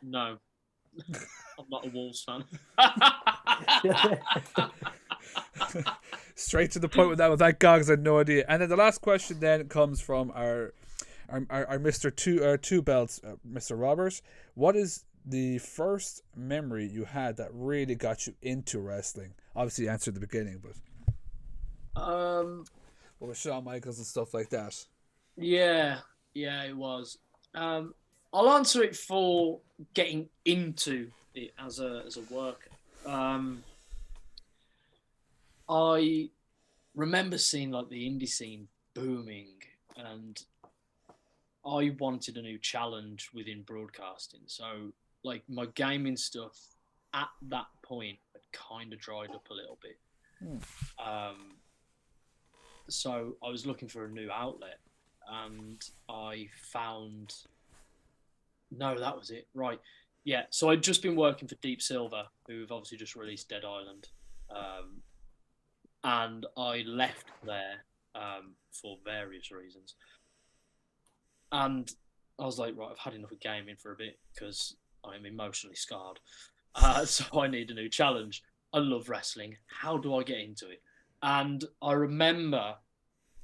No. I'm not a Wolves fan. Straight to the point with that. With that, Gogs, I had no idea. And then the last question then comes from our Mr. Two Belts, Mr. Roberts. What is the first memory you had that really got you into wrestling? Obviously, you answered the beginning, but with Shawn Michaels and stuff like that. Yeah, it was. I'll answer it for getting into it as a worker. I remember seeing like the indie scene booming, and I wanted a new challenge within broadcasting. So, like, my gaming stuff at that point had kind of dried up a little bit. So I was looking for a new outlet, and I found. No, that was it. Right. Yeah. So I'd just been working for Deep Silver, who've obviously just released Dead Island. And I left there for various reasons. And I was like, right, I've had enough of gaming for a bit because I'm emotionally scarred. So I need a new challenge. I love wrestling. How do I get into it? And I remember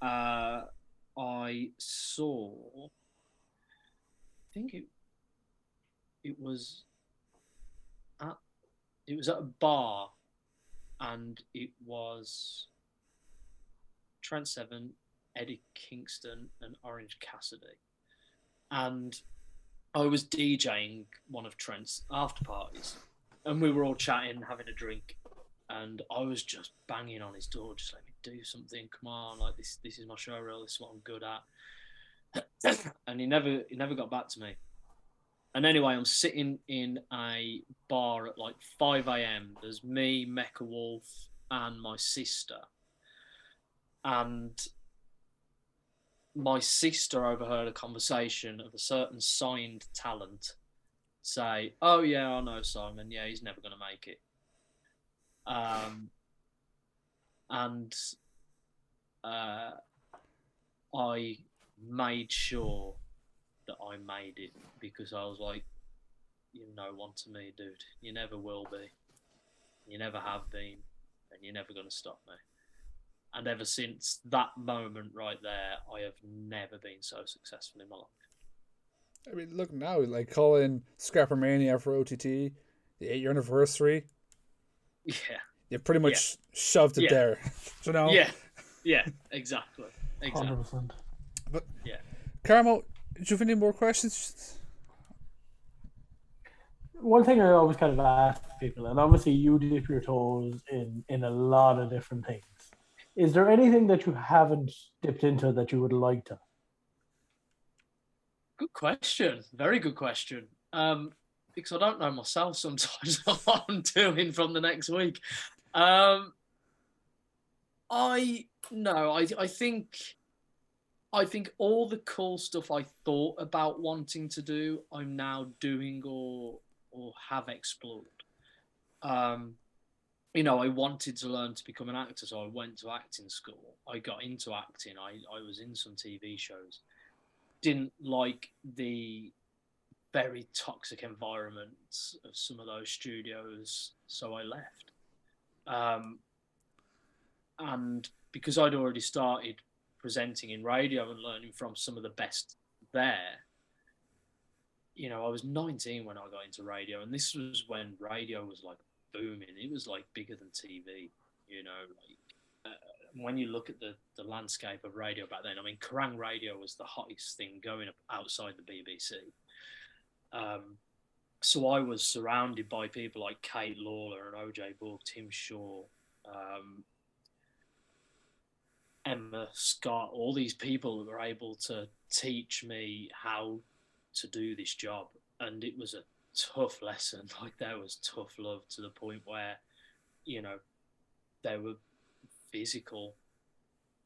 I saw, I think it was at a bar, and it was Trent Seven, Eddie Kingston, and Orange Cassidy. And I was DJing one of Trent's after parties, and we were all chatting, having a drink, and I was just banging on his door, just let me do something, come on, like this is my show reel, this is what I'm good at. And he never got back to me. And anyway, I'm sitting in a bar at like 5 a.m. There's me, Mecha Wolf, and my sister. And my sister overheard a conversation of a certain signed talent say, oh, yeah, I know Simon. Yeah, he's never going to make it. and I made sure that I made it, because I was like, you're no one to me, dude. You never will be. You never have been, and you're never going to stop me. And ever since that moment right there, I have never been so successful in my life. I mean, look now, like calling Scrappermania for OTT, the 8-year anniversary. Yeah. You pretty much shoved it there. You know? Yeah, exactly. 100%. But, yeah. Carmo, do you have any more questions? One thing I always kind of ask people, and obviously you dip your toes in a lot of different things. Is there anything that you haven't dipped into that you would like to? Good question. Very good question. Because I don't know myself sometimes what I'm doing from the next week. I think all the cool stuff I thought about wanting to do, I'm now doing or have explored. I wanted to learn to become an actor, so I went to acting school. I got into acting. I was in some TV shows. Didn't like the very toxic environment of some of those studios, so I left. And because I'd already started presenting in radio and learning from some of the best there, I was 19 when I got into radio, and this was when radio was like booming. It was like bigger than TV, when you look at the landscape of radio back then. I mean, Kerrang radio was the hottest thing going up outside the BBC. So I was surrounded by people like Kate Lawler and OJ Borg, Tim Shaw, Emma Scott, all these people that were able to teach me how to do this job. And it was a tough lesson. Like, there was tough love, to the point where, there were physical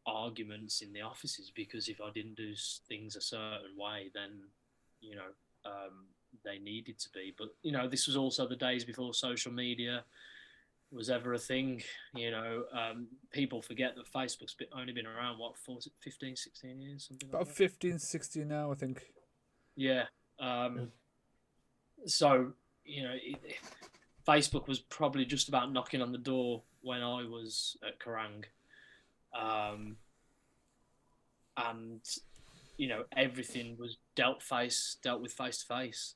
arguments in the offices, because if I didn't do things a certain way, then, they needed to be. But, this was also the days before social media was ever a thing. People forget that Facebook's only been around, 15, 16 years, something about like that? 15, 16 now, I think. Yeah. So, Facebook was probably just about knocking on the door when I was at Kerrang. And, everything was dealt with face to face.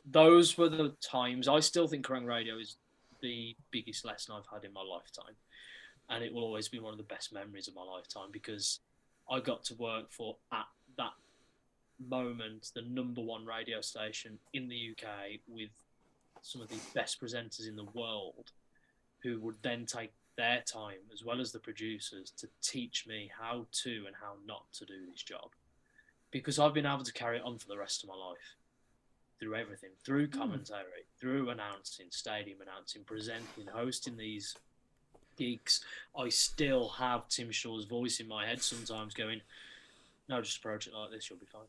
Those were the times. I still think Kerrang Radio is the biggest lesson I've had in my lifetime, and it will always be one of the best memories of my lifetime, because I got to work for, at that moment, the #1 radio station in the UK, with some of the best presenters in the world, who would then take their time, as well as the producers, to teach me how to and how not to do this job, because I've been able to carry it on for the rest of my life, through everything, through commentary, through announcing, stadium announcing, presenting, hosting these gigs. I still have Tim Shaw's voice in my head sometimes going, no, just approach it like this, you'll be fine.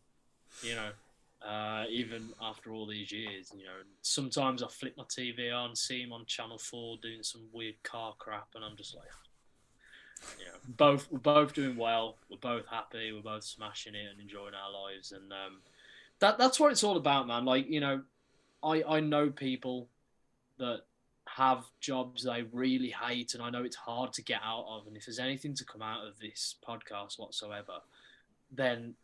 Even after all these years, sometimes I flip my TV on, see him on Channel 4 doing some weird car crap, and I'm just like, we're both doing well, we're both happy, we're both smashing it and enjoying our lives. And that's what it's all about, man. Like, I know people that have jobs they really hate, and I know it's hard to get out of. And if there's anything to come out of this podcast whatsoever, then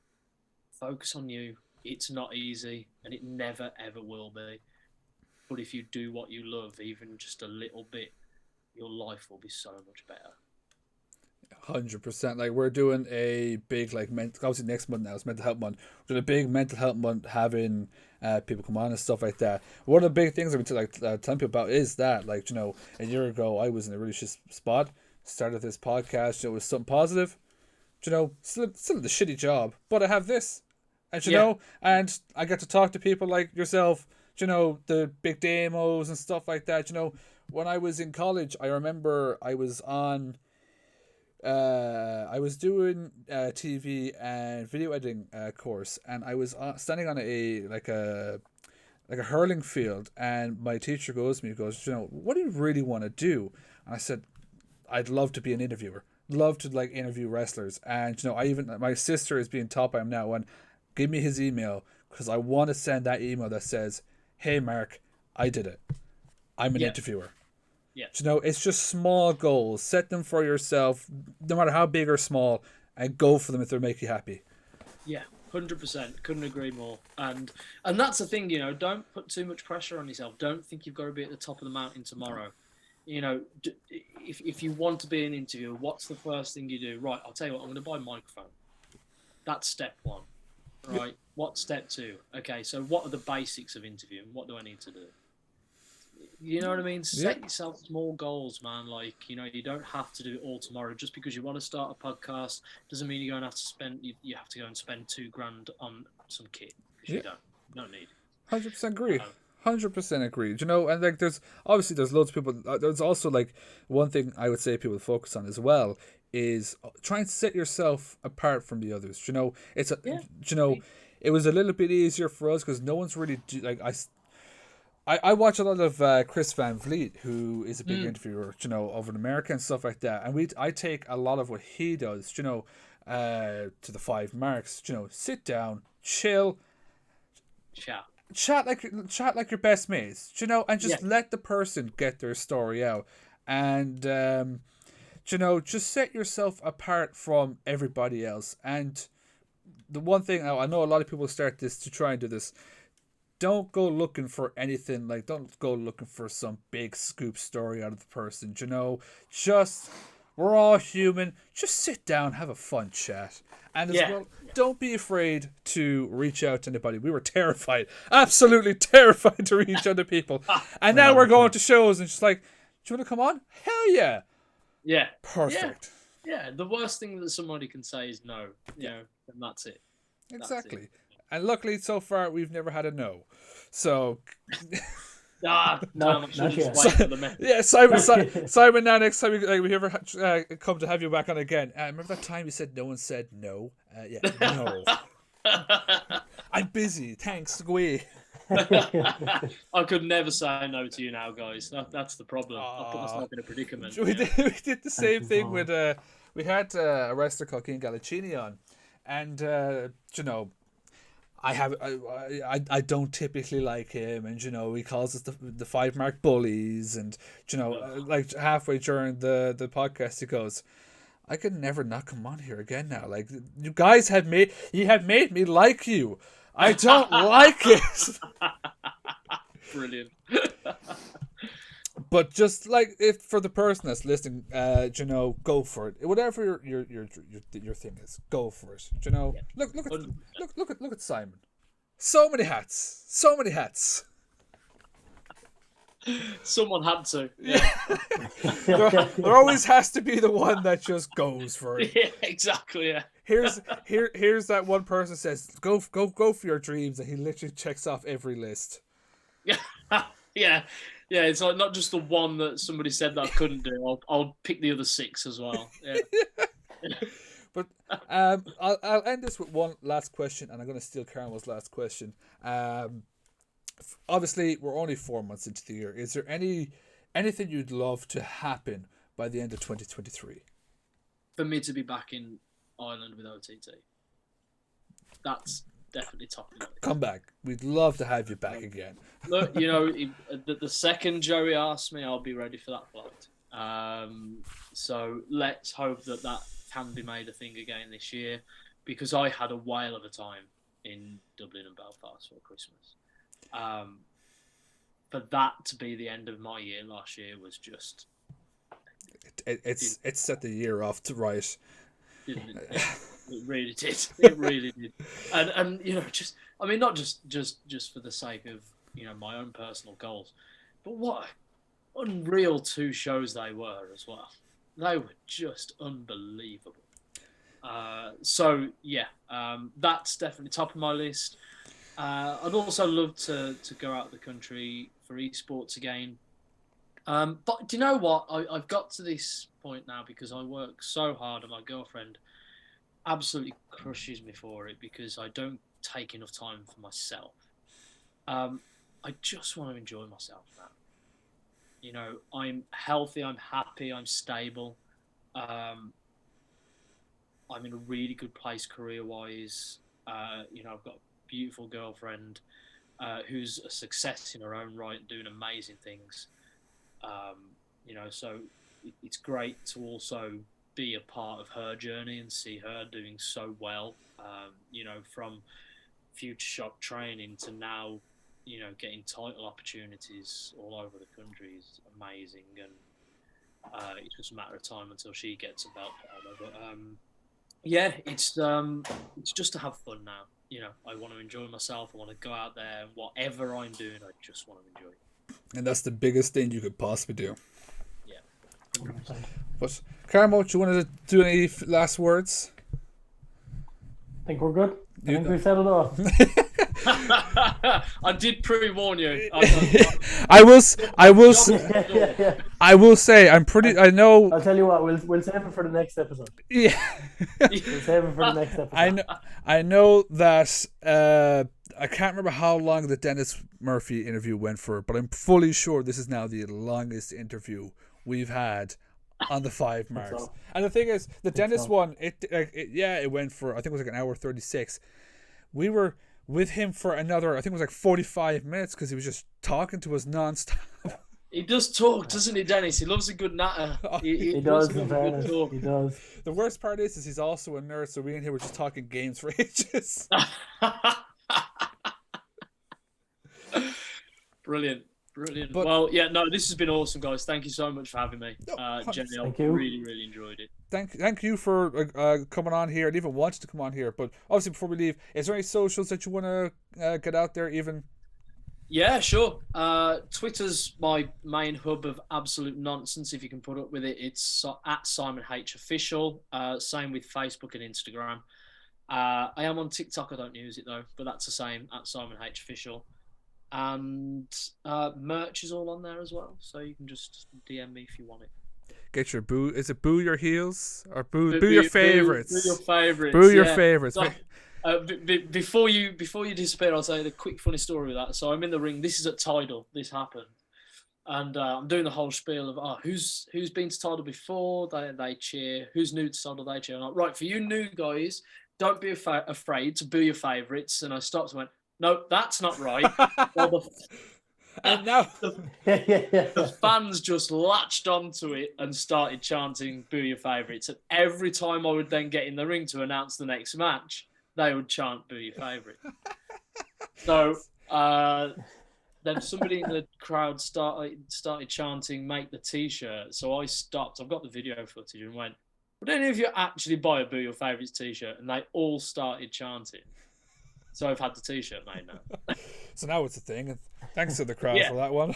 focus on you. It's not easy, and it never, ever will be. But if you do what you love, even just a little bit, your life will be so much better. 100%. Like, we're doing a big, like, obviously next month now is mental health month. We're doing a big mental health month, having people come on and stuff like that. One of the big things that we telling people about is that, like, a year ago I was in a really shit spot, started this podcast, it was something positive, still the shitty job, but I have this, and and I get to talk to people like yourself, the big demos and stuff like that. When I was in college, I remember I was doing a TV and video editing course, and I was standing on like a hurling field, and my teacher goes to me, goes, what do you really want to do? And I said, I'd love to be an interviewer, love to like interview wrestlers, and my sister is being taught by him now, and give me his email because I want to send that email that says, "Hey Mark, I did it. I'm an interviewer." Yeah. It's just small goals. Set them for yourself, no matter how big or small, and go for them if they make you happy. Yeah, 100%. Couldn't agree more. And that's the thing, don't put too much pressure on yourself. Don't think you've got to be at the top of the mountain tomorrow. If you want to be an interviewer, what's the first thing you do? Right, I'll tell you what, I'm going to buy a microphone. That's step one. Right, what's step two? Okay, so what are the basics of interviewing? What do I need to do? You know what I mean? Set yourself small goals, man. Like, you don't have to do it all tomorrow. Just because you want to start a podcast doesn't mean you're going to have to spend. You have to go and spend $2,000 on some kit because you don't need it. 100% agree. 100% agree. And like there's loads of people. There's also like one thing I would say people focus on as well is try and set yourself apart from the others. It's it was a little bit easier for us because no one's really I watch a lot of Chris Van Vliet, who is a big interviewer, over in America and stuff like that. And I take a lot of what he does, to the 5Marks, sit down, chill, chat like your best mates, and just let the person get their story out. And, just set yourself apart from everybody else. And the one thing, I know a lot of people start this to try and do this. Don't go looking for anything, don't go looking for some big scoop story out of the person, just, we're all human, just sit down, have a fun chat, and as well, don't be afraid to reach out to anybody. We were terrified, absolutely terrified to reach out to people, and now we're going to shows and just like, do you want to come on? Hell yeah. Yeah. Perfect. Yeah, the worst thing that somebody can say is no, and that's it. Exactly. That's it. And luckily, so far, we've never had a no. So... Simon Next time we ever come to have you back on again. Remember that time you said no one said no? No. I'm busy. Thanks. Go away. I could never say no to you now, guys. That's the problem. I put myself in a predicament. We did the same thing with... we had a wrestler called King Galacini on. And, I don't typically like him, and he calls us the 5-mark bullies, and like halfway during the podcast he goes, I could never not come on here again now. Like, you guys have made me like you. I don't like it. Brilliant. But just like if for the person that's listening, go for it. Whatever your thing is, go for it. Look at Simon. So many hats. Someone had to. Yeah. there always has to be the one that just goes for it. Yeah, exactly. Yeah. Here's that one person says, go for your dreams, and he literally checks off every list. Yeah. Yeah, it's like not just the one that somebody said that I couldn't do. I'll pick the other 6 as well. Yeah. But I'll end this with one last question, and I'm going to steal Carmo's last question. Obviously, we're only 4 months into the year. Is there anything you'd love to happen by the end of 2023? For me to be back in Ireland with OTT. That's definitely top of the list. Come back. We'd love to have you back again. Look, the second Joey asks me, I'll be ready for that flight. So let's hope that can be made a thing again this year, because I had a whale of a time in Dublin and Belfast for Christmas. For that to be the end of my year last year was just... It set the year off to right. Didn't it? Yeah, it really did. It really did. And not just for the sake of my own personal goals, but what unreal 2 shows they were as well. They were just unbelievable. That's definitely top of my list. I'd also love to go out of the country for esports again. But do you know what? I've got to this point now because I work so hard, and my girlfriend absolutely crushes me for it because I don't take enough time for myself. I I just want to enjoy myself now. You know, I'm healthy, I'm happy, I'm stable. I'm in a really good place career-wise. You know, I've got a beautiful girlfriend who's a success in her own right and doing amazing things. You know, so it's great to also be a part of her journey and see her doing so well. You know, from future shock training to now, you know, getting title opportunities all over the country is amazing, and it's just a matter of time until she gets a belt. But yeah, it's just to have fun now. You know, I want to enjoy myself. I want to go out there, and whatever I'm doing, I just want to enjoy it. And that's the biggest thing you could possibly do. Yeah. 100%. But Carmo, do you want to do any last words? I think we're good. I think we said it all. I did pre-warn you. I will say I'm pretty. I know. I'll tell you what. We'll save it for the next episode. Yeah. We'll save it for the next episode. I know that. I can't remember how long the Dennis Murphy interview went for, but I'm fully sure this is now the longest interview we've had on the 5Marks. So. And the thing is, the Dennis one, it went for, I think it was like an hour 36. We were with him for another, I think it was like 45 minutes because he was just talking to us non-stop. He does talk, doesn't he, Dennis? He loves a good natter. He does, in fairness. He does. The worst part is he's also a nerd, so we and him were just talking games for ages. Brilliant. But, well, yeah, no, this has been awesome, guys. Thank you so much for having me. Jenny, I really, really enjoyed it. Thank you for coming on here. I didn't even want you to come on here, but obviously before we leave, is there any socials that you want to get out there even? Yeah, sure. Twitter's my main hub of absolute nonsense. If you can put up with it, it's at Simon H Official. Same with Facebook and Instagram. I am on TikTok. I don't use it though, but that's the same at Simon H Official. And merch is all on there as well, so you can just DM me if you want it. Get your boo. Is it boo your heels or boo your favorites? Boo your favorites. Boo your favorites. So, before you disappear, I'll tell you the quick funny story with that. So I'm in the ring. This is at Tidal. This happened, and I'm doing the whole spiel of who's been to Tidal before. They cheer. Who's new to Tidal? They cheer. I'm like, right, for you new guys, don't be afraid to boo your favorites. And I stopped and went, no, that's not right. And now the fans just latched onto it and started chanting "Boo your favourites." And every time I would then get in the ring to announce the next match, they would chant "Boo your favourite." So then somebody in the crowd started chanting "Make the T-shirt." So I stopped. I've got the video footage and went, "Would any of you actually buy a "Boo your favourites" T-shirt?" And they all started chanting. So I've had the T-shirt made now. So now it's a thing. And thanks to the crowd for that one.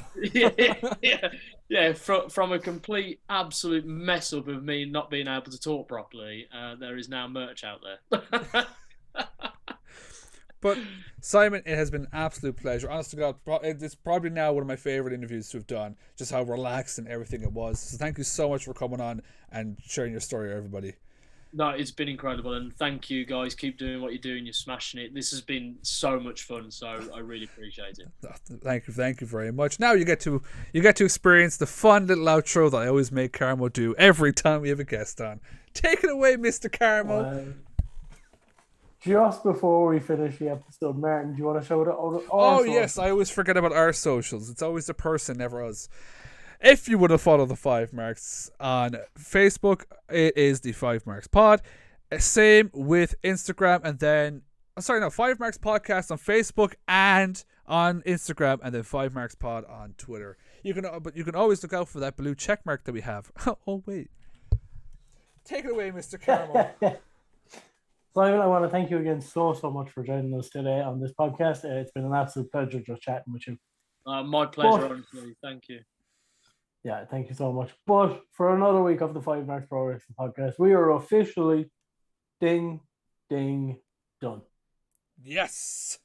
Yeah. From a complete, absolute mess up of me not being able to talk properly, there is now merch out there. But Simon, it has been an absolute pleasure. Honest to God, it's probably now one of my favorite interviews to have done. Just how relaxed and everything it was. So thank you so much for coming on and sharing your story, everybody. No, it's been incredible, and thank you guys. Keep doing what you're doing. You're smashing it. This has been so much fun, so I really appreciate it. Thank you very much. Now you get to experience the fun little outro that I always make Carmo do every time we have a guest on. Take it away, Mr. Carmo. Just before we finish the episode, Martin, do you want to shout out our socials? Yes, I always forget about our socials. It's always the person, never us. If you want to follow the 5Marks on Facebook, it is the 5Marks Pod. Same with Instagram, and then 5Marks Podcast on Facebook and on Instagram, and then 5Marks Pod on Twitter. You can always look out for that blue check mark that we have. Oh wait, take it away, Mr. Carmo. Simon, I want to thank you again so much for joining us today on this podcast. It's been an absolute pleasure just chatting with you. My pleasure, honestly. Thank you. Yeah, thank you so much. But for another week of the 5Marks Pro Wrestling Podcast, we are officially ding, ding, done. Yes.